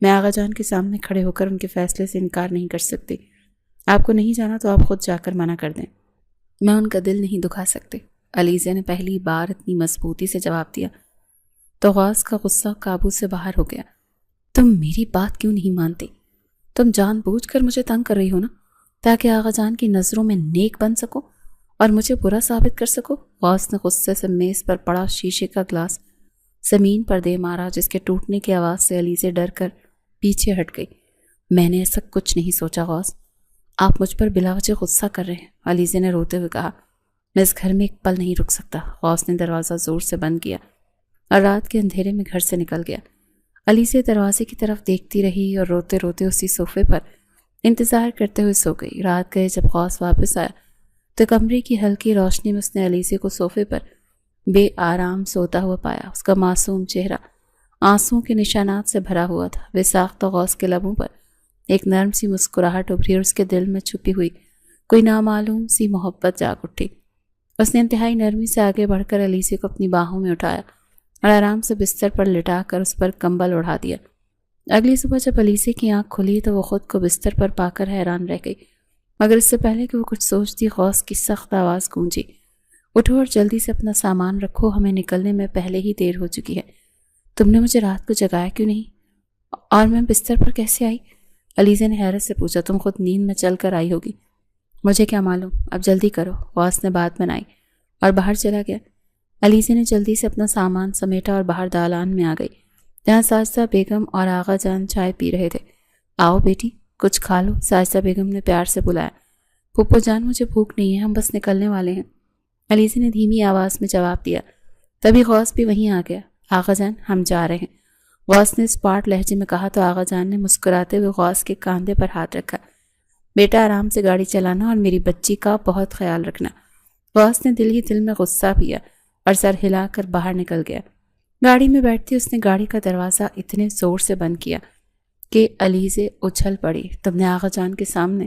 میں آغا جان کے سامنے کھڑے ہو کر ان کے فیصلے سے انکار نہیں کر سکتی۔ آپ کو نہیں جانا تو آپ خود جا کر منع کر دیں، میں ان کا دل نہیں دکھا سکتے۔ علیزہ نے پہلی بار اتنی مضبوطی سے جواب دیا تو غوث کا غصہ قابو سے باہر ہو گیا۔ تم میری بات کیوں نہیں مانتی؟ تم جان بوجھ کر مجھے تنگ کر رہی ہو نا، تاکہ آغا جان کی نظروں میں نیک بن سکو اور مجھے برا ثابت کر سکو۔ غوث نے غصے سے میز پر پڑا شیشے کا گلاس زمین پر دے مارا، جس کے ٹوٹنے کی آواز سے علیزہ ڈر کر پیچھے ہٹ گئی۔ میں نے ایسا کچھ نہیں سوچا غوث، آپ مجھ پر بلا وجہ غصہ کر رہے ہیں، علیزہ نے روتے ہوئے کہا۔ میں اس گھر میں ایک پل نہیں رک سکتا۔ غوث نے دروازہ زور سے بند کیا اور رات کے اندھیرے میں گھر سے نکل گیا۔ علیزہ دروازے کی طرف دیکھتی رہی اور روتے روتے اسی صوفے پر انتظار کرتے ہوئے سو گئی۔ رات گئے جب غوث واپس آیا تو کمرے کی ہلکی روشنی میں اس نے علیزہ کو صوفے پر بے آرام سوتا ہوا پایا۔ اس کا معصوم چہرہ آنسوؤں کے نشانات سے بھرا ہوا تھا۔ بے ساختہ غوث کے لبوں پر ایک نرم سی مسکراہٹ ابھری اور اس کے دل میں چھپی ہوئی کوئی نامعلوم سی محبت جاگ اٹھی۔ اس نے انتہائی نرمی سے آگے بڑھ کر علیزہ کو اپنی باہوں میں اٹھایا اور آرام سے بستر پر لٹا کر اس پر کمبل اڑا دیا۔ اگلی صبح جب علیزہ کی آنکھ کھلی تو وہ خود کو بستر پر پا کر حیران رہ گئی، مگر اس سے پہلے کہ وہ کچھ سوچتی غوث کی سخت آواز گونجی، اٹھو اور جلدی سے اپنا سامان رکھو، ہمیں نکلنے میں پہلے ہی دیر ہو چکی ہے۔ تم نے مجھے رات کو جگایا کیوں نہیں؟ اور میں بستر پر کیسے آئی؟ علیزہ نے حیرت سے پوچھا۔ تم خود نیند میں چل کر آئی ہوگی، مجھے کیا معلوم، اب جلدی کرو۔ غوث نے بات بنائی اور باہر چلا گیا۔ علیزہ نے جلدی سے اپنا سامان سمیٹا اور باہر دالان میں آ گئی، جہاں ساجدہ بیگم اور آغا جان چائے پی رہے تھے۔ آؤ بیٹی، کچھ کھا لو، ساجدہ بیگم نے پیار سے بلایا۔ پھوپھو جان، مجھے بھوک نہیں ہے، ہم بس نکلنے والے ہیں، علیزہ نے دھیمی آواز میں جواب دیا۔ تبھی غوث بھی وہیں آ گیا۔ آغا جان، ہم جا رہے ہیں، غوث نے اسپاٹ لہجے میں کہا تو آغا جان نے مسکراتے ہوئے غوث کے کاندھے پر ہاتھ رکھا۔ بیٹا، آرام سے گاڑی چلانا اور میری بچی کا بہت خیال رکھنا۔ غوث نے دل ہی دل میں غصہ پیا اور سر ہلا کر باہر نکل گیا۔ گاڑی میں بیٹھتی اس نے گاڑی کا دروازہ اتنے زور سے بند کیا کہ علیزہ اچھل پڑی۔ تم نے آغا جان کے سامنے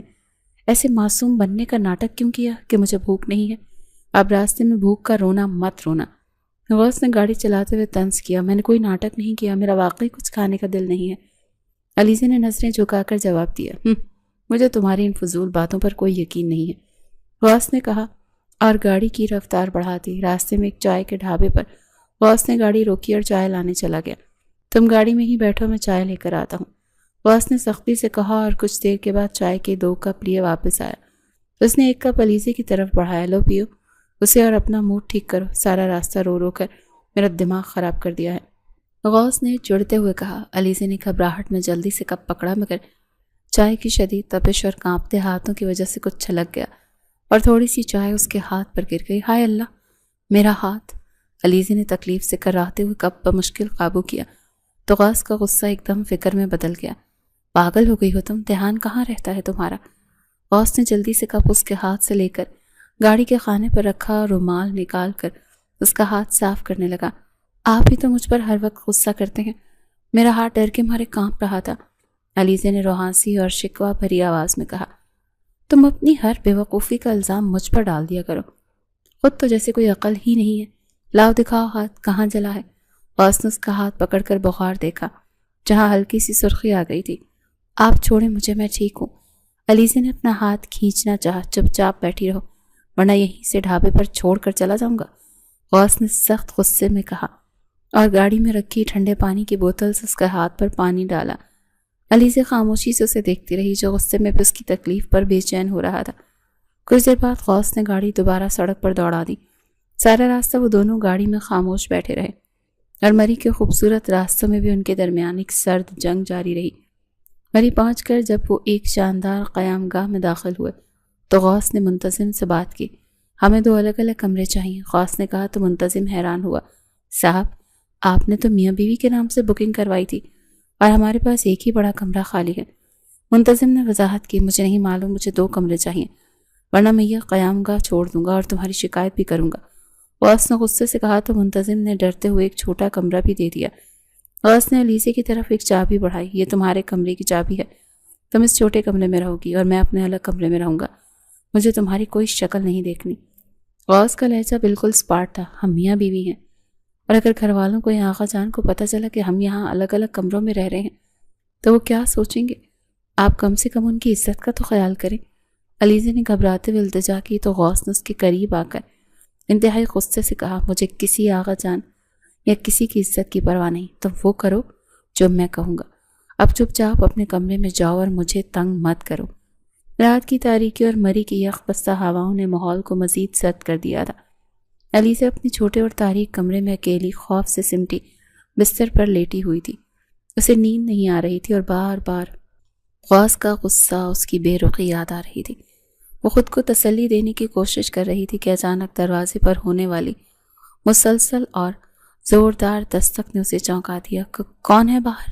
ایسے معصوم بننے کا ناٹک کیوں کیا کہ مجھے بھوک نہیں ہے؟ اب راستے میں بھوک کا رونا مت رونا۔ غوث نے گاڑی چلاتے ہوئے طنز کیا۔ میں نے کوئی ناٹک نہیں کیا، میرا واقعی کچھ کھانے کا دل نہیں ہے، علیزہ نے نظریں جھکا کر جواب دیا۔ مجھے تمہاری ان فضول باتوں پر کوئی یقین نہیں ہے، غوث نے کہا اور گاڑی کی رفتار بڑھا دی۔ راستے میں ایک چائے کے ڈھابے پر غوث نے گاڑی روکی اور چائے لانے چلا گیا۔ تم گاڑی میں ہی بیٹھو، میں چائے لے کر آتا ہوں، غوث نے سختی سے کہا اور کچھ دیر کے بعد چائے کے 2 کپ لیے واپس آیا۔ اس نے 1 کپ علیزہ کی طرف بڑھایا۔ لو پیو اسے اور اپنا موڈ ٹھیک کرو، سارا راستہ رو رو کر میرا دماغ خراب کر دیا ہے، غوث نے چڑھتے ہوئے کہا۔ علیزہ نے گھبراہٹ میں جلدی سے کپ پکڑا، مگر چائے کی شدید تپش اور کانپتے ہاتھوں کی وجہ سے کچھ چھلک گیا اور تھوڑی سی چائے اس کے ہاتھ پر گر گئی۔ ہائے اللہ، میرا ہاتھ! علیزے نے تکلیف سے کراہتے ہوئے کپ پر مشکل قابو کیا تو غوث کا غصہ ایک دم فکر میں بدل گیا۔ پاگل ہو گئی ہو تم، دھیان کہاں رہتا ہے تمہارا؟ غوث نے جلدی سے کپ اس کے ہاتھ سے لے کر گاڑی کے خانے پر رکھا اور رومال نکال کر اس کا ہاتھ صاف کرنے لگا۔ آپ ہی تو مجھ پر ہر وقت غصہ کرتے ہیں، میرا ہاتھ ڈر کے مارے کانپ رہا تھا، علیزے نے روحانسی اور شکوہ بھری آواز میں کہا۔ تم اپنی ہر بے وقوفی کا الزام مجھ پر ڈال دیا کرو، خود تو جیسے کوئی عقل ہی نہیں ہے۔ لاؤ دکھاؤ ہاتھ، کہاں جلا ہے؟ غوث نے اس کا ہاتھ پکڑ کر بخار دیکھا جہاں ہلکی سی سرخی آ گئی تھی۔ آپ چھوڑیں مجھے، میں ٹھیک ہوں۔ علیزے نے اپنا ہاتھ کھینچنا چاہا۔ چپ چاپ بیٹھی رہو ورنہ یہیں سے ڈھابے پر چھوڑ کر چلا جاؤں گا، غوث نے سخت غصے میں کہا اور گاڑی میں رکھی ٹھنڈے پانی کی بوتل سے اس کے ہاتھ پر پانی ڈالا۔ علیزے خاموشی سے اسے دیکھتی رہی جو غصے میں بھی اس کی تکلیف پر بے چین ہو رہا تھا۔ کچھ دیر بعد غوث نے گاڑی دوبارہ سڑک پر دوڑا دی۔ سارا راستہ وہ دونوں گاڑی میں خاموش بیٹھے رہے اور مری کے خوبصورت راستوں میں بھی ان کے درمیان ایک سرد جنگ جاری رہی۔ مری پہنچ کر جب وہ ایک شاندار قیام گاہ میں داخل ہوئے تو غوث نے منتظم سے بات کی۔ ہمیں 2 الگ الگ کمرے چاہیے، غوث نے کہا تو منتظم حیران ہوا۔ صاحب، آپ نے تو میاں بیوی کے نام سے بکنگ کروائی تھی اور ہمارے پاس ایک ہی بڑا کمرہ خالی ہے۔ منتظم نے وضاحت کی، مجھے نہیں معلوم، مجھے 2 کمرے چاہیے ورنہ میں یہ قیام گاہ چھوڑ دوں گا اور تمہاری شکایت بھی کروں گا، غوث نے غصے سے کہا تو منتظم نے ڈرتے ہوئے ایک چھوٹا کمرہ بھی دے دیا۔ غوث نے علیزے کی طرف ایک چابی بڑھائی، یہ تمہارے کمرے کی چابی ہے، تم اس چھوٹے کمرے میں رہو گی اور میں اپنے الگ کمرے میں رہوں گا، مجھے تمہاری کوئی شکل نہیں دیکھنی۔ غوث کا لہجہ بالکل سپاٹ تھا، ہم میاں بیوی ہیں اور اگر گھر والوں کو یا آقا جان کو پتہ چلا کہ ہم یہاں الگ الگ کمروں میں رہ رہے ہیں تو وہ کیا سوچیں گے؟ آپ کم سے کم ان کی عزت کا تو خیال کریں۔ علیزے نے گھبراتے ہوئے التجا کی تو غوث نے اس کے قریب آ کر انتہائی غصے سے کہا، مجھے کسی آقا جان یا کسی کی عزت کی پرواہ نہیں، تم وہ کرو جو میں کہوں گا، اب چپ چاپ اپنے کمرے میں جاؤ اور مجھے تنگ مت کرو۔ رات کی تاریکی اور مری کی یخ بستہ ہواؤں نے ماحول کو مزید سرد کر دیا تھا۔ علیزے اپنے چھوٹے اور تاریک کمرے میں اکیلی خوف سے سمٹی بستر پر لیٹی ہوئی تھی، اسے نیند نہیں آ رہی تھی اور بار بار غوث کا غصہ، اس کی بے رخی یاد آ رہی تھی۔ وہ خود کو تسلی دینے کی کوشش کر رہی تھی کہ اچانک دروازے پر ہونے والی مسلسل اور زوردار دستک نے اسے چونکا دیا۔ کون ہے باہر؟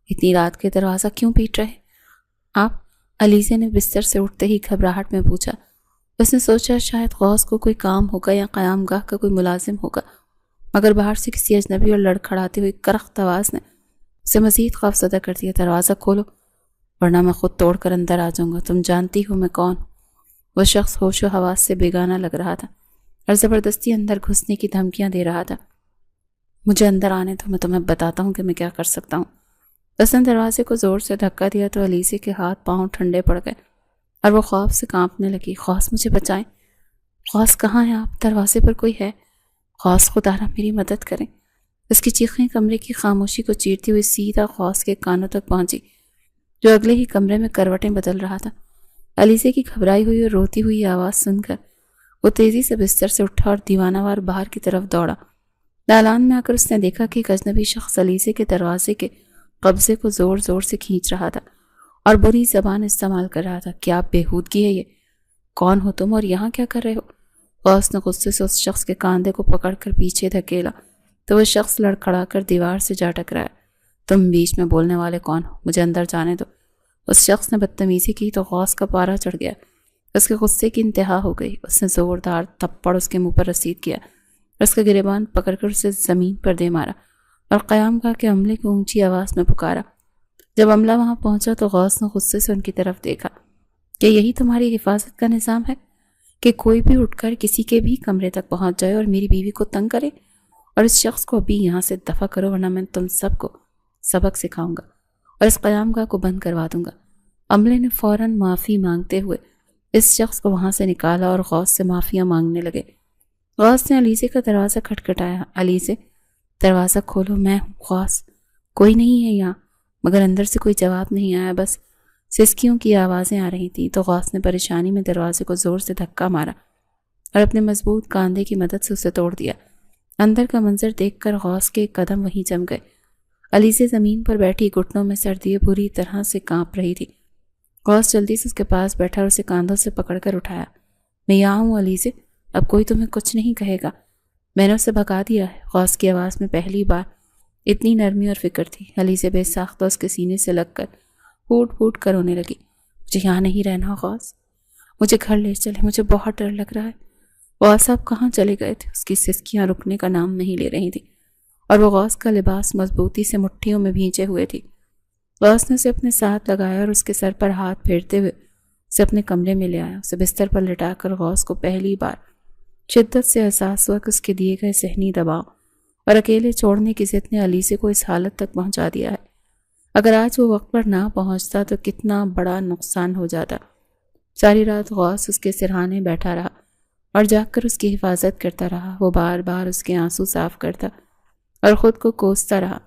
اتنی رات کے دروازہ کیوں پیٹ رہے؟ آپ؟ علیزے نے بستر سے اٹھتے ہی گھبراہٹ میں پوچھا۔ اس نے سوچا شاید غوث کو کوئی کام ہوگا یا قیام گاہ کا کوئی ملازم ہوگا، مگر باہر سے کسی اجنبی اور لڑکھڑاتی ہوئی کرخت آواز نے اسے مزید خوفزدہ کر دیا۔ دروازہ کھولو ورنہ میں خود توڑ کر اندر آ جاؤں گا، تم جانتی ہو میں کون؟ وہ شخص ہوش و حواس سے بیگانہ لگ رہا تھا اور زبردستی اندر گھسنے کی دھمکیاں دے رہا تھا۔ مجھے اندر آنے دو، میں تمہیں بتاتا ہوں کہ میں کیا کر سکتا ہوں۔ اس نے دروازے کو زور سے دھکا دیا تو علیزے کے ہاتھ پاؤں ٹھنڈے پڑ گئے اور وہ خوف سے کانپنے لگی۔ غوث مجھے بچائیں، غوث کہاں ہے آپ؟ دروازے پر کوئی ہے؟ غوث خدا را میری مدد کریں۔ اس کی چیخیں کمرے کی خاموشی کو چیرتی ہوئی سیدھا غوث کے کانوں تک پہنچی جو اگلے ہی کمرے میں کروٹیں بدل رہا تھا۔ علیزے کی گھبرائی ہوئی اور روتی ہوئی آواز سن کر وہ تیزی سے بستر سے اٹھا اور دیوانہ وار باہر کی طرف دوڑا۔ دالان میں آ کر اس نے دیکھا کہ ایک اجنبی شخص علیزے کے دروازے کے قبضے کو زور زور سے کھینچ رہا تھا اور بری زبان استعمال کر رہا تھا۔ کیا بےہودگی ہے یہ؟ کون ہو تم اور یہاں کیا کر رہے ہو؟ غوث نے غصے سے اس شخص کے کاندھے کو پکڑ کر پیچھے دھکیلا تو وہ شخص لڑکھڑا کر دیوار سے جا ٹکرایا۔ تم بیچ میں بولنے والے کون ہو؟ مجھے اندر جانے دو۔ اس شخص نے بدتمیزی کی تو غوث کا پارا چڑھ گیا، اس کے غصے کی انتہا ہو گئی۔ اس نے زوردار تھپڑ اس کے منہ پر رسید کیا اور اس کا گریبان پکڑ کر اسے زمین پر دے مارا اور قیام گاہ کے عملے کو اونچی آواز میں پکارا۔ جب عملہ وہاں پہنچا تو غوث نے غصے سے ان کی طرف دیکھا کہ یہی تمہاری حفاظت کا نظام ہے کہ کوئی بھی اٹھ کر کسی کے بھی کمرے تک پہنچ جائے اور میری بیوی کو تنگ کرے؟ اور اس شخص کو ابھی یہاں سے دفع کرو ورنہ میں تم سب کو سبق سکھاؤں گا اور اس قیام گاہ کو بند کروا دوں گا۔ عملے نے فوراً معافی مانگتے ہوئے اس شخص کو وہاں سے نکالا اور غوث سے معافیاں مانگنے لگے۔ غوث نے علیزے کا دروازہ کھٹکھٹایا۔ علیزے، دروازہ کھولو، میں ہوں غوث، کوئی نہیں ہے یہاں، مگر اندر سے کوئی جواب نہیں آیا، بس سسکیوں کی آوازیں آ رہی تھیں۔ تو غوث نے پریشانی میں دروازے کو زور سے دھکا مارا اور اپنے مضبوط کاندھے کی مدد سے اسے توڑ دیا۔ اندر کا منظر دیکھ کر غوث کے قدم وہیں جم گئے۔ علیزے زمین پر بیٹھی گھٹنوں میں سردی بری طرح سے کانپ رہی تھی۔ غوث جلدی سے اس کے پاس بیٹھا اور اسے کاندھوں سے پکڑ کر اٹھایا۔ میں یہاں ہوں علیزے، اب کوئی تمہیں کچھ نہیں کہے گا۔ میں نے اسے بھگا دیا ہے۔ غوث کی آواز میں پہلی بار اتنی نرمی اور فکر تھی۔ علیزہ بے ساختہ اس کے سینے سے لگ کر پھوٹ پھوٹ کر رونے لگی۔ مجھے یہاں نہیں رہنا غوث، مجھے گھر لے چلے، مجھے بہت ڈر لگ رہا ہے۔ غوث صاحب کہاں چلے گئے تھے؟ اس کی سسکیاں رکنے کا نام نہیں لے رہی تھیں اور وہ غوث کا لباس مضبوطی سے مٹھیوں میں بھینچے ہوئے تھی۔ غوث نے اسے اپنے ساتھ لگایا اور اس کے سر پر ہاتھ پھیرتے ہوئے اسے اپنے کمرے میں لے آیا۔ اسے بستر پر لٹا کر غوث کو پہلی بار شدت سے احساس ہوا کہ اس کے دیے گئے ذہنی دباؤ اور اکیلے چھوڑنے کی ضد نے علیزہ کو اس حالت تک پہنچا دیا ہے۔ اگر آج وہ وقت پر نہ پہنچتا تو کتنا بڑا نقصان ہو جاتا۔ ساری رات غوث اس کے سرہانے بیٹھا رہا اور جاگ کر اس کی حفاظت کرتا رہا۔ وہ بار بار اس کے آنسو صاف کرتا اور خود کو کوستا رہا۔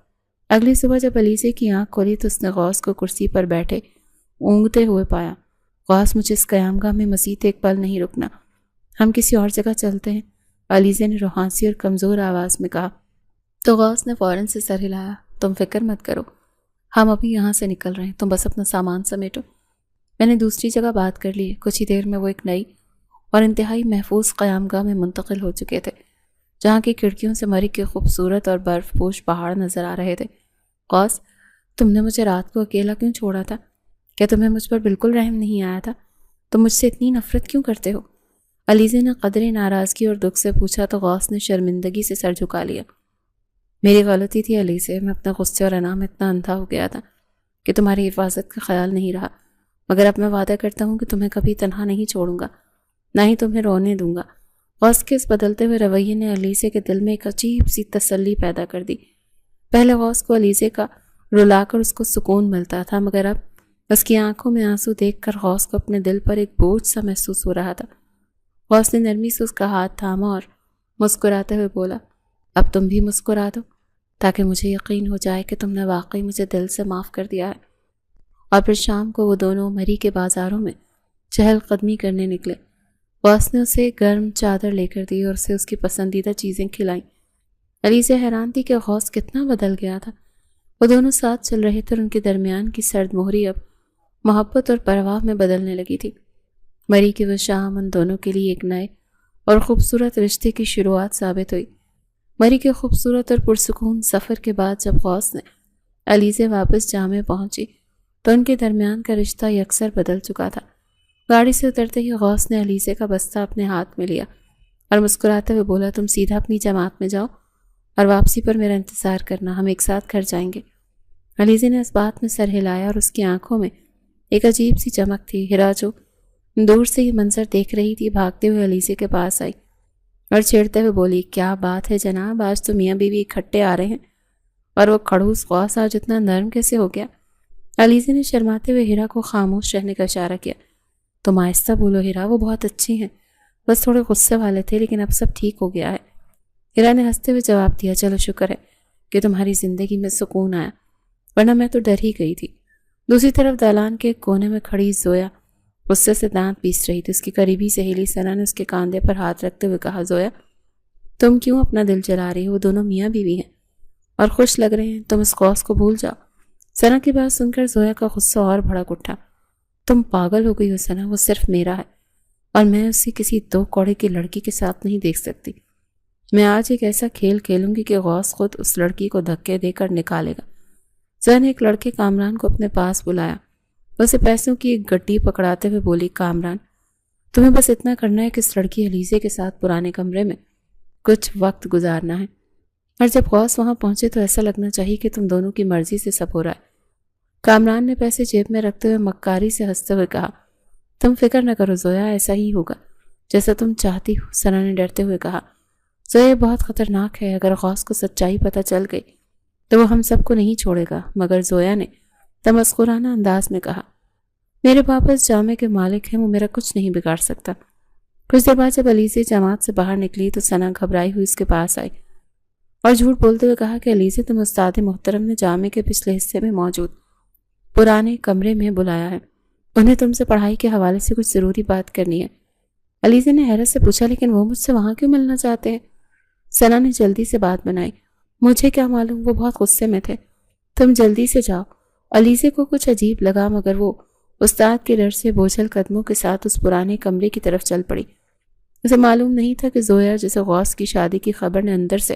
اگلی صبح جب علیزہ کی آنکھ کھولی تو اس نے غوث کو کرسی پر بیٹھے اونگتے ہوئے پایا۔ غوث، مجھے اس قیام گاہ میں مزید ایک پل نہیں رکنا، ہم کسی اور جگہ چلتے ہیں، علیزہ نے روحانسی اور کمزور آواز میں کہا۔ تو غوث نے فوراً سے سر ہلایا۔ تم فکر مت کرو، ہم ابھی یہاں سے نکل رہے ہیں، تم بس اپنا سامان سمیٹو۔ میں نے دوسری جگہ بات کر لی ہے۔ کچھ ہی دیر میں وہ ایک نئی اور انتہائی محفوظ قیام گاہ میں منتقل ہو چکے تھے، جہاں کی کھڑکیوں سے مری کے خوبصورت اور برف پوش پہاڑ نظر آ رہے تھے۔ غوث، تم نے مجھے رات کو اکیلا کیوں چھوڑا تھا؟ کیا تمہیں مجھ پر بالکل رحم نہیں آیا تھا؟ تم مجھ سے اتنی نفرت کیوں کرتے ہو؟ علیزہ نے قدرے ناراضگی اور دکھ سے پوچھا تو غوث نے شرمندگی سے سر جھکا لیا۔ میری غلطی تھی علیزہ، میں اپنے غصے اور انا میں اتنا اندھا ہو گیا تھا کہ تمہاری حفاظت کا خیال نہیں رہا، مگر اب میں وعدہ کرتا ہوں کہ تمہیں کبھی تنہا نہیں چھوڑوں گا، نہ ہی تمہیں رونے دوں گا۔ غوث کے اس بدلتے ہوئے رویے نے علیزہ کے دل میں ایک عجیب سی تسلی پیدا کر دی۔ پہلے غوث کو علیزہ کا رلا کر اس کو سکون ملتا تھا، مگر اب اس کی آنکھوں میں آنسو دیکھ کر غوث کو اپنے دل پر ایک بوجھ سا محسوس ہو رہا تھا۔ غوث نے نرمی سے اس کا ہاتھ تھاما اور مسکراتے ہوئے بولا، اب تم بھی مسکرا دو تاکہ مجھے یقین ہو جائے کہ تم نے واقعی مجھے دل سے معاف کر دیا ہے۔ اور پھر شام کو وہ دونوں مری کے بازاروں میں چہل قدمی کرنے نکلے۔ غوث نے اسے گرم چادر لے کر دی اور اسے اس کی پسندیدہ چیزیں کھلائیں۔ علیزہ حیران تھی کہ غوث کتنا بدل گیا تھا۔ وہ دونوں ساتھ چل رہے تھے اور ان کے درمیان کی سرد مہری اب محبت اور پرواہ میں بدلنے لگی تھی۔ مری کی وہ شام ان دونوں کے لیے ایک نئے اور خوبصورت رشتے کی شروعات ثابت ہوئی۔ مری کے خوبصورت اور پرسکون سفر کے بعد جب غوث نے علیزہ واپس جامع پہنچی تو ان کے درمیان کا رشتہ یکسر بدل چکا تھا۔ گاڑی سے اترتے ہی غوث نے علیزہ کا بستہ اپنے ہاتھ میں لیا اور مسکراتے ہوئے بولا، تم سیدھا اپنی جماعت میں جاؤ اور واپسی پر میرا انتظار کرنا، ہم ایک ساتھ گھر جائیں گے۔ علیزہ نے اس بات میں سر ہلایا اور اس کی آنکھوں میں ایک عجیب سی چمک تھی۔ ہیرا جو دور سے یہ منظر دیکھ رہی تھی بھاگتے ہوئے علیزہ کے پاس آئی اور چھیڑتے ہوئے بولی، کیا بات ہے جناب، آج تو میاں بیوی اکٹھے آ رہے ہیں، اور وہ کھڑوس غوث آج اتنا نرم کیسے ہو گیا؟ علیزہ نے شرماتے ہوئے ہیرا کو خاموش رہنے کا اشارہ کیا۔ تم آہستہ بولو ہیرا، وہ بہت اچھی ہیں، بس تھوڑے غصے والے تھے، لیکن اب سب ٹھیک ہو گیا ہے۔ ہیرا نے ہنستے ہوئے جواب دیا، چلو شکر ہے کہ تمہاری زندگی میں سکون آیا، ورنہ میں تو ڈر ہی گئی تھی۔ دوسری طرف دالان کے کونے میں کھڑی زویا غصے سے دانت پیس رہی تھی۔ اس کی قریبی سہیلی ثنا نے اس کے کاندھے پر ہاتھ رکھتے ہوئے کہا، زویا تم کیوں اپنا دل جلا رہی ہو؟ وہ دونوں میاں بیوی ہیں اور خوش لگ رہے ہیں، تم اس غوث کو بھول جاؤ۔ ثنا کی بات سن کر زویا کا غصہ اور بھڑک اٹھا۔ تم پاگل ہو گئی ہو ثنا، وہ صرف میرا ہے اور میں اسے کسی دو کوڑے کی لڑکی کے ساتھ نہیں دیکھ سکتی۔ میں آج ایک ایسا کھیل کھیلوں گی کہ غوث خود اس لڑکی کو دھکے دے کر نکالے گا۔ زویا نے ایک لڑکے کامران کو اپنے پاس بلایا، اسے پیسوں کی ایک گڈی پکڑاتے ہوئے بولی، کامران تمہیں بس اتنا کرنا ہے کہ اس لڑکی علیزہ کے ساتھ پرانے کمرے میں کچھ وقت گزارنا ہے، اور جب غوث وہاں پہنچے تو ایسا لگنا چاہیے کہ تم دونوں کی مرضی سے سب ہو رہا ہے۔ کامران نے پیسے جیب میں رکھتے ہوئے مکاری سے ہنستے ہوئے کہا، تم فکر نہ کرو زویا، ایسا ہی ہوگا جیسا تم چاہتی ہو۔ ثنا نے ڈرتے ہوئے کہا، زویا یہ بہت خطرناک ہے، اگر غوث کو سچائی پتہ چل گئی تو وہ ہم سب کو نہیں چھوڑے گا۔ مگر زویا نے تمسخرانہ انداز میں کہا، میرے باپ اس جامع کے مالک ہیں، وہ میرا کچھ نہیں بگاڑ سکتا۔ کچھ دیر بعد جب علیزہ جماعت سے باہر نکلی تو ثنا گھبرائی ہوئی اس کے پاس آئی اور جھوٹ بولتے ہوئے کہا کہ علیزہ تم استاد محترم نے جامع کے پچھلے حصے میں موجود پرانے کمرے میں بلایا ہے، انہیں تم سے پڑھائی کے حوالے سے کچھ ضروری بات کرنی ہے۔ علیزہ نے حیرت سے پوچھا، لیکن وہ مجھ سے وہاں کیوں ملنا چاہتے ہیں؟ ثنا نے جلدی سے بات بنائی، مجھے کیا معلوم، وہ بہت غصے میں تھے، تم جلدی سے جاؤ۔ علیزہ کو کچھ عجیب لگا، مگر وہ استاد کے ڈر سے بوجھل قدموں کے ساتھ اس پرانے کمرے کی طرف چل پڑی۔ اسے معلوم نہیں تھا کہ زویا جسے غوث کی شادی کی خبر نے اندر سے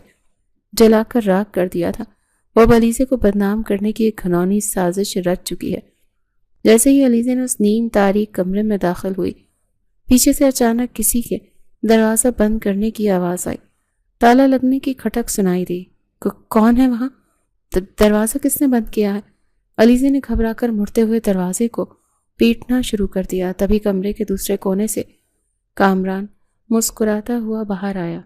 جلا کر راکھ کر دیا تھا، وہ اب علیزے کو بدنام کرنے کی ایک گھنونی سازش رچ چکی ہے۔ جیسے ہی علیزے نے اس نیم تاریک کمرے میں داخل ہوئی، پیچھے سے اچانک کسی کے دروازہ بند کرنے کی آواز آئی۔ تالا لگنے کی کھٹک سنائی دی۔ کون ہے وہاں؟ دروازہ کس نے بند کیا ہے؟ علیزے نے گھبرا کر مڑتے ہوئے دروازے کو پیٹنا شروع کر دیا۔ تبھی کمرے کے دوسرے کونے سے کامران مسکراتا ہوا باہر آیا۔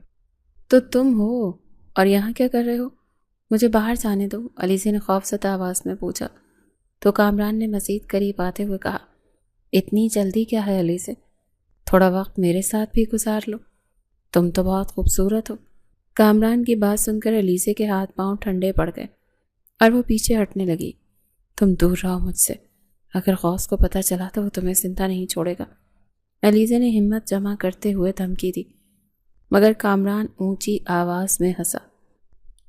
تو تم ہو، اور یہاں کیا کر رہے ہو؟ مجھے باہر جانے دو، علیزے نے خوفزدہ آواز میں پوچھا۔ تو کامران نے مزید قریب آتے ہوئے کہا، اتنی جلدی کیا ہے علیزے؟ تھوڑا وقت میرے ساتھ بھی گزار لو، تم تو بہت خوبصورت ہو۔ کامران کی بات سن کر علیزے کے ہاتھ پاؤں ٹھنڈے پڑ گئے اور وہ پیچھے ہٹنے لگی۔ تم دور رہو مجھ سے، اگر غوث کو پتہ چلا تو وہ تمہیں زندہ نہیں چھوڑے گا، علیزے نے ہمت جمع کرتے ہوئے دھمکی دی، مگر کامران اونچی آواز میں ہنسا۔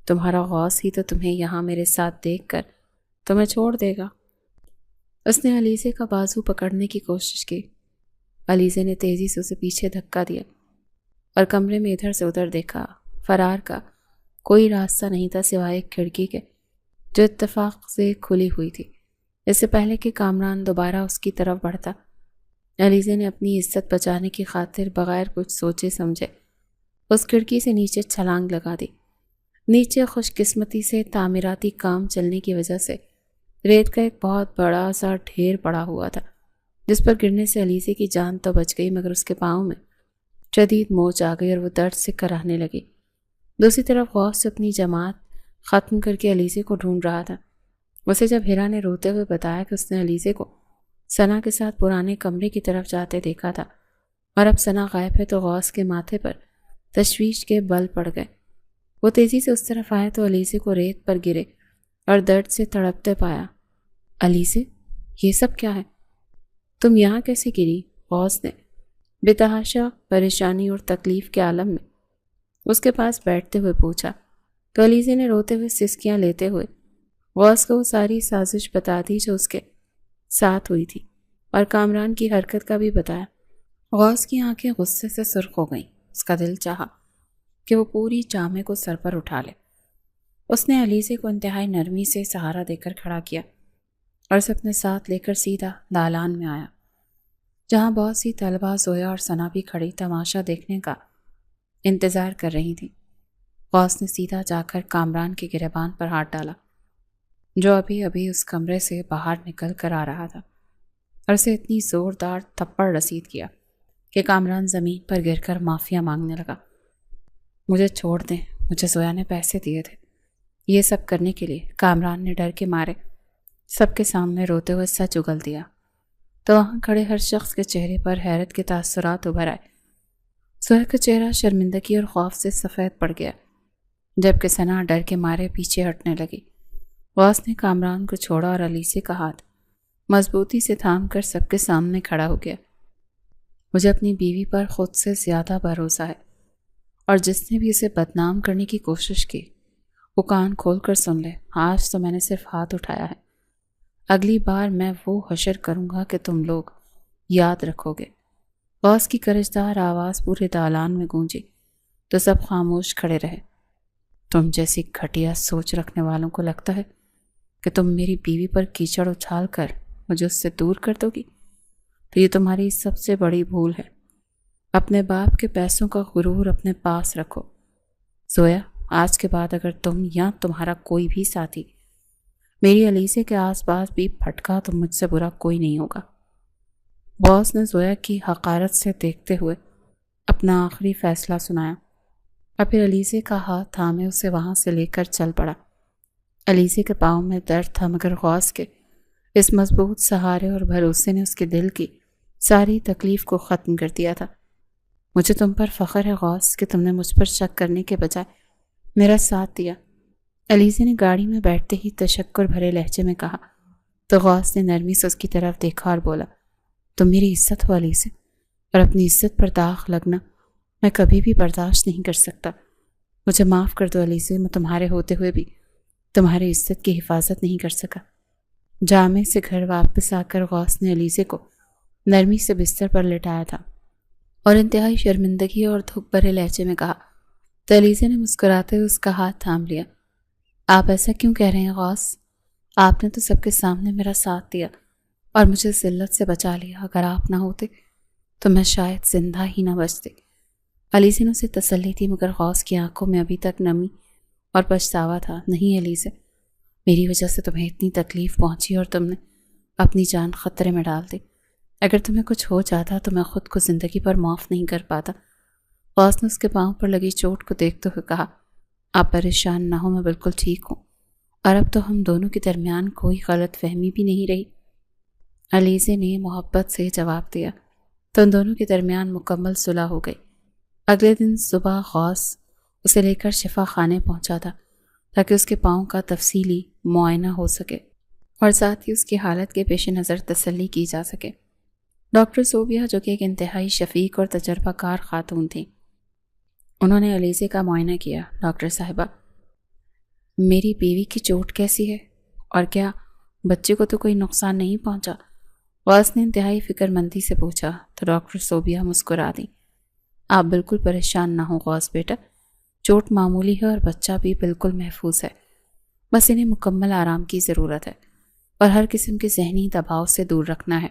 تمہارا غوث ہی تو تمہیں یہاں میرے ساتھ دیکھ کر تمہیں چھوڑ دے گا۔ اس نے علیزے کا بازو پکڑنے کی کوشش کی۔ علیزے نے تیزی سے اسے پیچھے دھکا دیا اور کمرے میں ادھر سے ادھر دیکھا۔ فرار کا کوئی راستہ نہیں تھا سوائے ایک کھڑکی کے جو اتفاق سے کھلی ہوئی تھی۔ اس سے پہلے کہ کامران دوبارہ اس کی طرف بڑھتا، علیزے نے اپنی عزت بچانے کی خاطر بغیر کچھ سوچے سمجھے اس کھڑکی سے نیچے چھلانگ لگا دی۔ نیچے خوش قسمتی سے تعمیراتی کام چلنے کی وجہ سے ریت کا ایک بہت بڑا سا ڈھیر پڑا ہوا تھا، جس پر گرنے سے علیزے کی جان تو بچ گئی مگر اس کے پاؤں میں شدید موچ آ گئی اور وہ درد سے کراہنے لگی۔ دوسری طرف غوث اپنی جماعت ختم کر کے علیزے کو ڈھونڈ رہا تھا۔ اسے جب ہیرا نے روتے ہوئے بتایا کہ اس نے علیزے کو ثنا کے ساتھ پرانے کمرے کی طرف جاتے دیکھا تھا اور اب ثنا غائب ہے، تو غوث کے ماتھے پر تشویش کے بل پڑ گئے۔ وہ تیزی سے اس طرف آئے تو علیزے کو ریت پر گرے اور درد سے تڑپتے پایا۔ علیزے، یہ سب کیا ہے؟ تم یہاں کیسے گری؟ غوث نے بے تحاشا پریشانی اور تکلیف کے عالم میں اس کے پاس بیٹھتے ہوئے پوچھا، تو علیزے نے روتے ہوئے سسکیاں لیتے ہوئے غوث کو وہ ساری سازش بتا دی جو اس کے ساتھ ہوئی تھی اور کامران کی حرکت کا بھی بتایا۔ غوث کی آنکھیں غصے سے سرخ ہو گئیں۔ اس کا دل چاہا کہ وہ پوری جامے کو سر پر اٹھا لے۔ اس نے علیزے کو انتہائی نرمی سے سہارا دے کر کھڑا کیا اور اسے اپنے ساتھ لے کر سیدھا دالان میں آیا، جہاں بہت سی طلبہ زویا اور ثنا بھی کھڑی تماشا دیکھنے کا انتظار کر رہی تھی۔ غوث نے سیدھا جا کر کامران کے گریبان پر ہاتھ ڈالا، جو ابھی ابھی اس کمرے سے باہر نکل کر آ رہا تھا، اور اسے اتنی زوردار تھپڑ رسید کیا کہ کامران زمین پر گر کر معافیا مانگنے لگا۔ مجھے چھوڑ دیں، مجھے زویا نے پیسے دیے تھے یہ سب کرنے کے لیے، کامران نے ڈر کے مارے سب کے سامنے روتے ہوئے سچ اگل دیا۔ تو وہاں کھڑے ہر شخص کے چہرے پر حیرت کے تاثرات ابھر آئے۔ زویا کا چہرہ شرمندگی اور خوف سے سفید پڑ گیا، جبکہ ثنا ڈر کے مارے پیچھے ہٹنے لگی۔ غوث نے کامران کو چھوڑا اور علیزے کا ہاتھ مضبوطی سے تھام کر سب کے سامنے کھڑا ہو گیا۔ مجھے اپنی بیوی پر خود سے زیادہ بھروسہ ہے، اور جس نے بھی اسے بدنام کرنے کی کوشش کی وہ کان کھول کر سن لے۔ آج تو میں نے صرف ہاتھ اٹھایا ہے، اگلی بار میں وہ حشر کروں گا کہ تم لوگ یاد رکھو گے۔ غوث کی کرجدار آواز پورے دالان میں گونجی تو سب خاموش کھڑے رہے۔ تم جیسی گھٹیا سوچ رکھنے والوں کو لگتا ہے کہ تم میری بیوی پر کیچڑ اچھال کر مجھے اس سے دور کر دو گی، تو یہ تمہاری سب سے بڑی بھول ہے۔ اپنے باپ کے پیسوں کا غرور اپنے پاس رکھو۔ زویا، آج کے بعد اگر تم یا تمہارا کوئی بھی ساتھی میری علیزے کے آس پاس بھی پھٹکا تو مجھ سے برا کوئی نہیں ہوگا۔ غوث نے زویا کی حقارت سے دیکھتے ہوئے اپنا آخری فیصلہ سنایا اور پھر علیزے کا ہاتھ تھامے اسے وہاں سے لے کر چل پڑا۔ علیزے کے پاؤں میں درد تھا مگر غوث کے اس مضبوط سہارے اور بھروسے نے اس کے دل کی ساری تکلیف کو ختم کر دیا تھا۔ مجھے تم پر فخر ہے غوث کہ تم نے مجھ پر شک کرنے کے بجائے میرا ساتھ دیا، علیزے نے گاڑی میں بیٹھتے ہی تشکر بھرے لہجے میں کہا۔ تو غوث نے نرمی سے اس کی طرف دیکھا اور بولا، تم میری عزت ہو علیزے، اور اپنی عزت پر داغ لگنا میں کبھی بھی برداشت نہیں کر سکتا۔ مجھے معاف کر دو علیزے، میں تمہارے ہوتے ہوئے بھی تمہاری عزت کی حفاظت نہیں کر سکا۔ جامع سے گھر واپس آ کر غوث نے علیزے کو نرمی سے بستر پر لٹایا تھا اور انتہائی شرمندگی اور دکھ بھرے لہجے میں کہا۔ تو علیزے نے مسکراتے ہوئے اس کا ہاتھ تھام لیا۔ آپ ایسا کیوں کہہ رہے ہیں غوث؟ آپ نے تو سب کے سامنے میرا ساتھ دیا اور مجھے ذلت سے بچا لیا۔ اگر آپ نہ ہوتے تو میں شاید زندہ ہی نہ بچتی۔ علیزے نے اسے تسلی دی، مگر غوث کی آنکھوں میں ابھی تک نمی اور پچھتاوا تھا۔ نہیں علیزے، میری وجہ سے تمہیں اتنی تکلیف پہنچی اور تم نے اپنی جان خطرے میں ڈال دی۔ اگر تمہیں کچھ ہو جاتا تو میں خود کو زندگی پر معاف نہیں کر پاتا۔ غوث نے اس کے پاؤں پر لگی چوٹ کو دیکھتے ہوئے کہا، آپ پریشان نہ ہو، میں بالکل ٹھیک ہوں اور اب تو ہم دونوں کے درمیان کوئی غلط فہمی بھی نہیں رہی۔ علیزے نے محبت سے جواب دیا۔ تو ان دونوں کے درمیان مکمل صلح ہو گئی۔ اگلے دن صبح غوث اسے لے کر شفا خانے پہنچا تھا تاکہ اس کے پاؤں کا تفصیلی معائنہ ہو سکے اور ساتھ ہی اس کی حالت کے پیش نظر تسلی کی جا سکے۔ ڈاکٹر صوبیہ، جو کہ ایک انتہائی شفیق اور تجربہ کار خاتون تھیں، انہوں نے علیزے کا معائنہ کیا۔ ڈاکٹر صاحبہ، میری بیوی کی چوٹ کیسی ہے اور کیا بچے کو تو کوئی نقصان نہیں پہنچا؟ غوث نے انتہائی فکر مندی سے پوچھا تو ڈاکٹر صوبیہ مسکرا دی۔ آپ بالکل پریشان نہ ہوں غوث بیٹا، چوٹ معمولی ہے اور بچہ بھی بالکل محفوظ ہے۔ بس انہیں مکمل آرام کی ضرورت ہے اور ہر قسم کے ذہنی دباؤ سے دور رکھنا ہے۔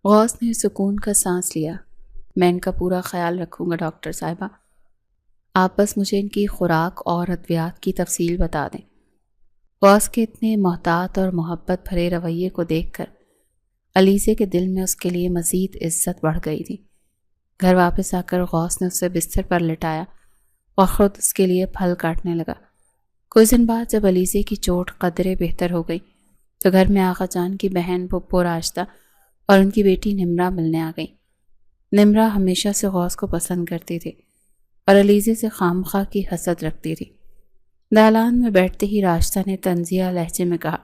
غوث نے سکون کا سانس لیا۔ میں ان کا پورا خیال رکھوں گا ڈاکٹر صاحبہ، آپ بس مجھے ان کی خوراک اور ادویات کی تفصیل بتا دیں۔ غوث کے اتنے محتاط اور محبت بھرے رویے کو دیکھ کر علیزے کے دل میں اس کے لیے مزید عزت بڑھ گئی تھی۔ گھر واپس آ کر غوث نے اسے بستر پر لٹایا اور خود اس کے لیے پھل کاٹنے لگا۔ کچھ دن بعد جب علیزے کی چوٹ قدرے بہتر ہو گئی تو گھر میں آغا جان کی بہن پھپھو راشدہ اور ان کی بیٹی نمرہ ملنے آ گئی۔ نمرہ ہمیشہ سے غوث کو پسند کرتی تھی اور علیزے سے خامخواہ کی حسد رکھتی تھی۔ دالان میں بیٹھتے ہی راشدہ نے طنزیہ لہجے میں کہا،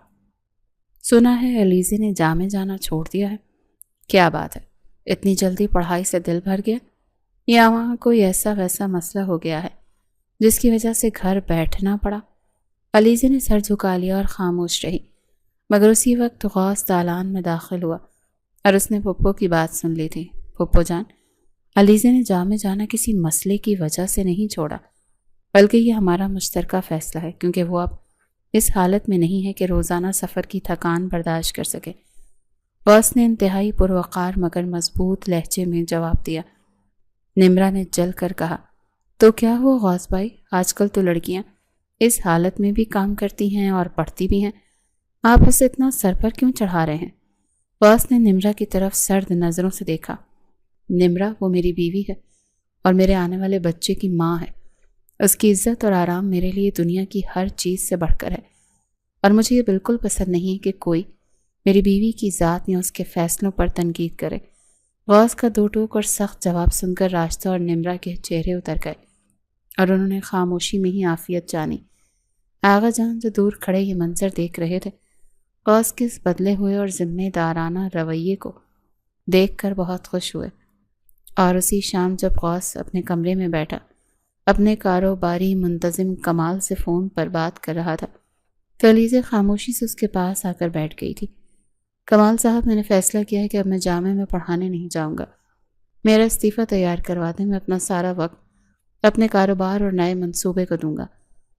سنا ہے علیزے نے جامع جانا چھوڑ دیا ہے؟ کیا بات ہے، اتنی جلدی پڑھائی سے دل بھر گیا یا وہاں کوئی ایسا ویسا مسئلہ ہو گیا ہے جس کی وجہ سے گھر بیٹھنا پڑا؟ علیزے نے سر جھکا لیا اور خاموش رہی، مگر اسی وقت غوث دالان میں داخل ہوا اور اس نے پھپھو کی بات سن لی تھی۔ پھپھو جان، علیزے نے جامع جانا کسی مسئلے کی وجہ سے نہیں چھوڑا، بلکہ یہ ہمارا مشترکہ فیصلہ ہے، کیونکہ وہ اب اس حالت میں نہیں ہے کہ روزانہ سفر کی تھکان برداشت کر سکے۔ غوث نے انتہائی پروقار مگر مضبوط لہجے میں جواب دیا۔ نمرہ نے جل کر کہا، تو کیا ہوا غوث بھائی، آج کل تو لڑکیاں اس حالت میں بھی کام کرتی ہیں اور پڑھتی بھی ہیں، آپ اسے اتنا سر پر کیوں چڑھا رہے ہیں؟ غوث نے نمرہ کی طرف سرد نظروں سے دیکھا۔ نمرہ وہ میری بیوی ہے اور میرے آنے والے بچے کی ماں ہے۔ اس کی عزت اور آرام میرے لیے دنیا کی ہر چیز سے بڑھ کر ہے، اور مجھے یہ بالکل پسند نہیں ہے کہ کوئی میری بیوی کی ذات یا اس کے فیصلوں پر تنقید کرے۔ غوث کا دو ٹوک اور سخت جواب سن کر راشدہ اور نمرہ کے چہرے اتر گئے اور انہوں نے خاموشی میں ہی عافیت جانی۔ آغا جان جو دور کھڑے یہ منظر دیکھ رہے تھے، غوث کے اس بدلے ہوئے اور ذمہ دارانہ رویے کو دیکھ کر بہت خوش ہوئے۔ اور اسی شام جب غوث اپنے کمرے میں بیٹھا اپنے کاروباری منتظم کمال سے فون پر بات کر رہا تھا تو علیزے خاموشی سے اس کے پاس آ کر بیٹھ گئی تھی۔ کمال صاحب، میں نے فیصلہ کیا ہے کہ اب میں جامع میں پڑھانے نہیں جاؤں گا۔ میرا استعفیٰ تیار کروا دیں، میں اپنا سارا وقت اپنے کاروبار اور نئے منصوبے کو دوں گا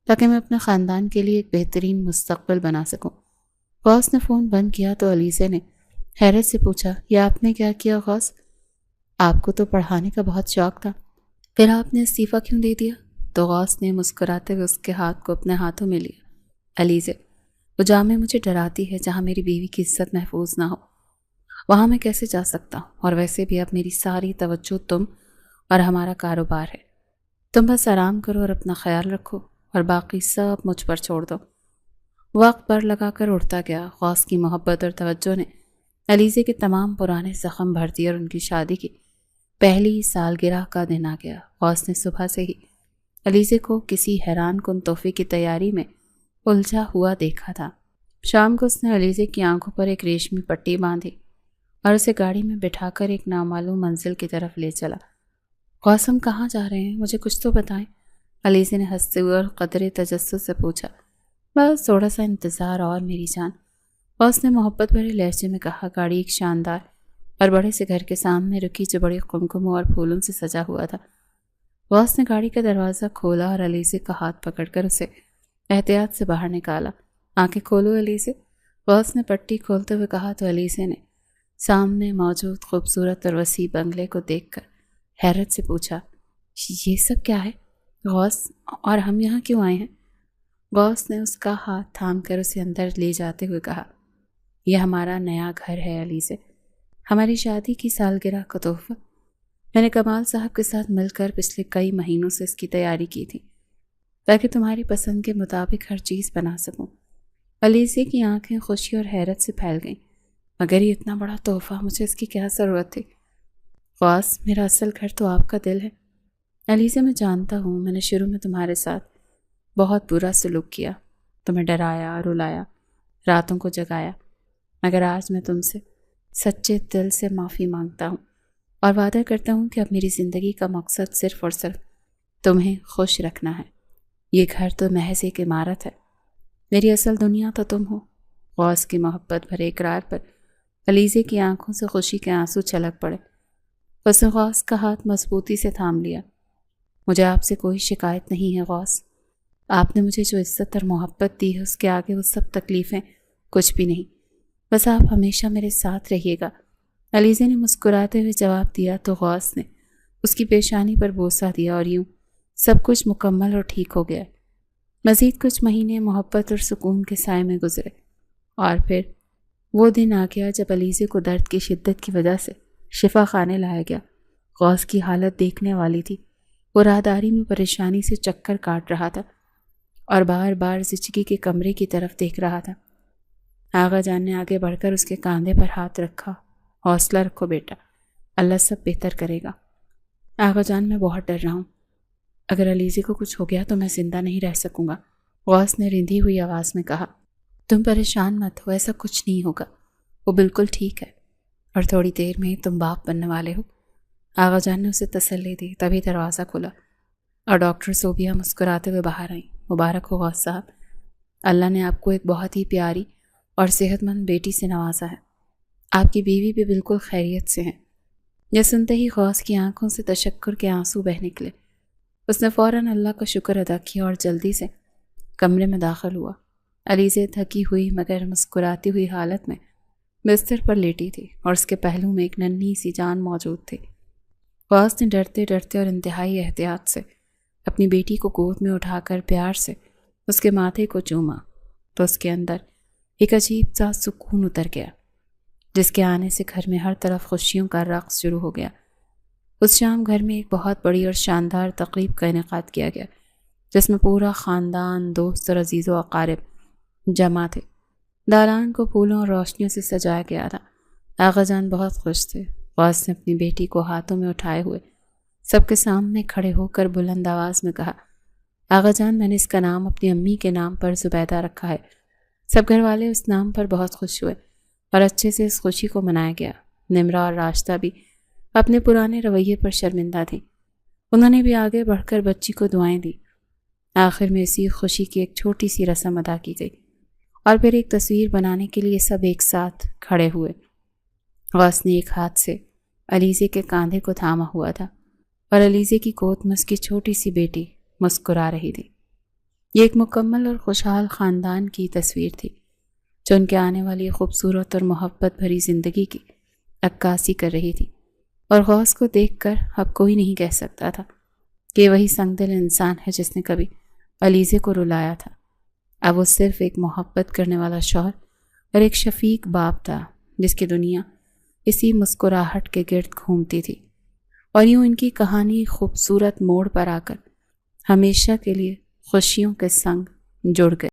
تاکہ میں اپنے خاندان کے لیے ایک بہترین مستقبل بنا سکوں۔ غوث نے فون بند کیا تو علیزے نے حیرت سے پوچھا، یہ آپ نے کیا کیا غوث؟ آپ کو تو پڑھانے کا بہت شوق تھا، پھر آپ نے استعفیٰ کیوں دے دیا؟ تو غوث نے مسکراتے ہوئے اس کے ہاتھ کو اپنے ہاتھوں میں لیا۔ علیزے، وہ جامع مجھے ڈراتی ہے جہاں میری بیوی کی عزت محفوظ نہ ہو، وہاں میں کیسے جا سکتا ہوں؟ اور ویسے بھی اب میری ساری توجہ تم اور ہمارا کاروبار ہے۔ تم بس آرام کرو اور اپنا خیال رکھو اور باقی سب مجھ پر چھوڑ دو۔ وقت پر لگا کر اڑتا گیا۔ غوث کی محبت اور توجہ نے علیزے کے تمام پرانے زخم بھر دیے اور ان کی شادی کی پہلی سالگرہ کا دن آ گیا۔ غوث نے صبح سے ہی علیزے کو کسی حیران کن تحفے کی تیاری میں الجھا ہوا دیکھا تھا۔ شام کو اس نے علیزے کی آنکھوں پر ایک ریشمی پٹی باندھی اور اسے گاڑی میں بٹھا کر ایک نامعلوم منزل کی طرف لے چلا۔ غوث، ہم کہاں جا رہے ہیں؟ مجھے کچھ تو بتائیں، علیزے نے ہنستے ہوئے اور قدرے تجسس سے پوچھا۔ بس تھوڑا سا انتظار اور میری جان، غوث نے محبت بھرے لہجے میں کہا۔ گاڑی ایک شاندار اور بڑے سے گھر کے سامنے رکی جو بڑے قمقموں اور پھولوں سے سجا ہوا تھا۔ غوث نے گاڑی کا دروازہ کھولا اور علیزے کا ہاتھ پکڑ کر اسے احتیاط سے باہر نکالا۔ آنکھیں کھولو علیزے، غوث نے پٹی کھولتے ہوئے کہا تو علیزے نے سامنے موجود خوبصورت اور وسیع بنگلے کو دیکھ کر حیرت سے پوچھا، یہ سب کیا ہے غوث، اور ہم یہاں کیوں آئے ہیں؟ غوث نے اس کا ہاتھ تھام کر اسے اندر لے جاتے ہوئے کہا، یہ ہمارا نیا گھر ہے علیزے، ہماری شادی کی سالگرہ کا تحفہ۔ میں نے کمال صاحب کے ساتھ مل کر پچھلے کئی مہینوں سے اس کی تیاری کی تھی تاکہ تمہاری پسند کے مطابق ہر چیز بنا سکوں۔ علیزے کی آنکھیں خوشی اور حیرت سے پھیل گئیں، مگر یہ اتنا بڑا تحفہ، مجھے اس کی کیا ضرورت تھی؟ غوث، میرا اصل گھر تو آپ کا دل ہے علیزے، میں جانتا ہوں میں نے شروع میں تمہارے ساتھ بہت برا سلوک کیا، تمہیں ڈرایا، رلایا، راتوں کو جگایا، مگر آج میں تم سے سچے دل سے معافی مانگتا ہوں اور وعدہ کرتا ہوں کہ اب میری زندگی کا مقصد صرف اور صرف تمہیں خوش رکھنا ہے۔ یہ گھر تو محض ایک عمارت ہے، میری اصل دنیا تو تم ہو۔ غوث کی محبت بھرے اقرار پر علیزے کی آنکھوں سے خوشی کے آنسو چھلک پڑے۔ اس نے غوث کا ہاتھ مضبوطی سے تھام لیا۔ مجھے آپ سے کوئی شکایت نہیں ہے غوث، آپ نے مجھے جو عزت اور محبت دی ہے اس کے آگے وہ سب تکلیفیں کچھ بھی نہیں، بس آپ ہمیشہ میرے ساتھ رہیے گا۔ علیزے نے مسکراتے ہوئے جواب دیا تو غوث نے اس کی پیشانی پر بوسہ دیا اور یوں سب کچھ مکمل اور ٹھیک ہو گیا۔ مزید کچھ مہینے محبت اور سکون کے سائے میں گزرے اور پھر وہ دن آ گیا جب علیزے کو درد کی شدت کی وجہ سے شفا خانے لایا گیا۔ غوث کی حالت دیکھنے والی تھی، وہ راہداری میں پریشانی سے چکر کاٹ رہا تھا اور بار بار زچگی کے کمرے کی طرف دیکھ رہا تھا۔ آغا جان نے آگے بڑھ کر اس کے کاندھے پر ہاتھ رکھا، حوصلہ رکھو بیٹا، اللہ سب بہتر کرے گا۔ آغا جان میں بہت ڈر رہا ہوں، اگر علیزے کو کچھ ہو گیا تو میں زندہ نہیں رہ سکوں گا۔ غوث نے رندھی ہوئی آواز میں کہا، تم پریشان مت ہو، ایسا کچھ نہیں ہوگا، وہ بالکل ٹھیک ہے اور تھوڑی دیر میں تم باپ بننے والے ہو۔ آغا جان نے اسے تسلی دی، تبھی دروازہ کھلا اور ڈاکٹر صوبیہ مسکراتے ہوئے باہر آئیں۔ مبارک ہو غوث صاحب، اللہ نے آپ کو ایک بہت ہی پیاری اور صحت مند بیٹی سے نوازا ہے، آپ کی بیوی بھی بالکل خیریت سے ہیں۔ یہ سنتے ہی غوث کی آنکھوں سے تشکر کے آنسو بہہ نکلے۔ اس نے فوراً اللہ کا شکر ادا کیا اور جلدی سے کمرے میں داخل ہوا۔ علیزے تھکی ہوئی مگر مسکراتی ہوئی حالت میں بستر پر لیٹی تھی اور اس کے پہلو میں ایک ننھی سی جان موجود تھی۔ غوث نے ڈرتے ڈرتے اور انتہائی احتیاط سے اپنی بیٹی کو گود میں اٹھا کر پیار سے اس کے ماتھے کو چوما تو اس کے اندر ایک عجیب سا سکون اتر گیا، جس کے آنے سے گھر میں ہر طرف خوشیوں کا رقص شروع ہو گیا۔ اس شام گھر میں ایک بہت بڑی اور شاندار تقریب کا انعقاد کیا گیا، جس میں پورا خاندان، دوست اور عزیز و اقارب جمع تھے۔ دالان کو پھولوں اور روشنیوں سے سجایا گیا تھا۔ آغا جان بہت خوش تھے۔ غوث نے اپنی بیٹی کو ہاتھوں میں اٹھائے ہوئے سب کے سامنے کھڑے ہو کر بلند آواز میں کہا، آغا جان، میں نے اس کا نام اپنی امی کے نام پر زبیدہ رکھا ہے۔ سب گھر والے اس نام پر بہت خوش ہوئے اور اچھے سے اس خوشی کو منایا گیا۔ نمرا اور راشدہ بھی اپنے پرانے رویے پر شرمندہ تھیں، انہوں نے بھی آگے بڑھ کر بچی کو دعائیں دی۔ آخر میں اسی خوشی کی ایک چھوٹی سی رسم ادا کی گئی اور پھر ایک تصویر بنانے کے لیے سب ایک ساتھ کھڑے ہوئے۔ غوث نے ایک ہاتھ سے علیزے کے کاندھے کو تھاما ہوا تھا اور علیزے کی گود میں اس کی چھوٹی سی بیٹی مسکرا رہی تھی۔ یہ ایک مکمل اور خوشحال خاندان کی تصویر تھی جو ان کے آنے والی خوبصورت اور محبت بھری زندگی کی عکاسی کر رہی تھی، اور غوث کو دیکھ کر اب کوئی نہیں کہہ سکتا تھا کہ وہی سنگ دل انسان ہے جس نے کبھی علیزے کو رلایا تھا۔ اب وہ صرف ایک محبت کرنے والا شوہر اور ایک شفیق باپ تھا جس کی دنیا اسی مسکراہٹ کے گرد گھومتی تھی، اور یوں ان کی کہانی خوبصورت موڑ پر آ کر ہمیشہ کے لیے خوشیوں کے سنگ جڑ گئی۔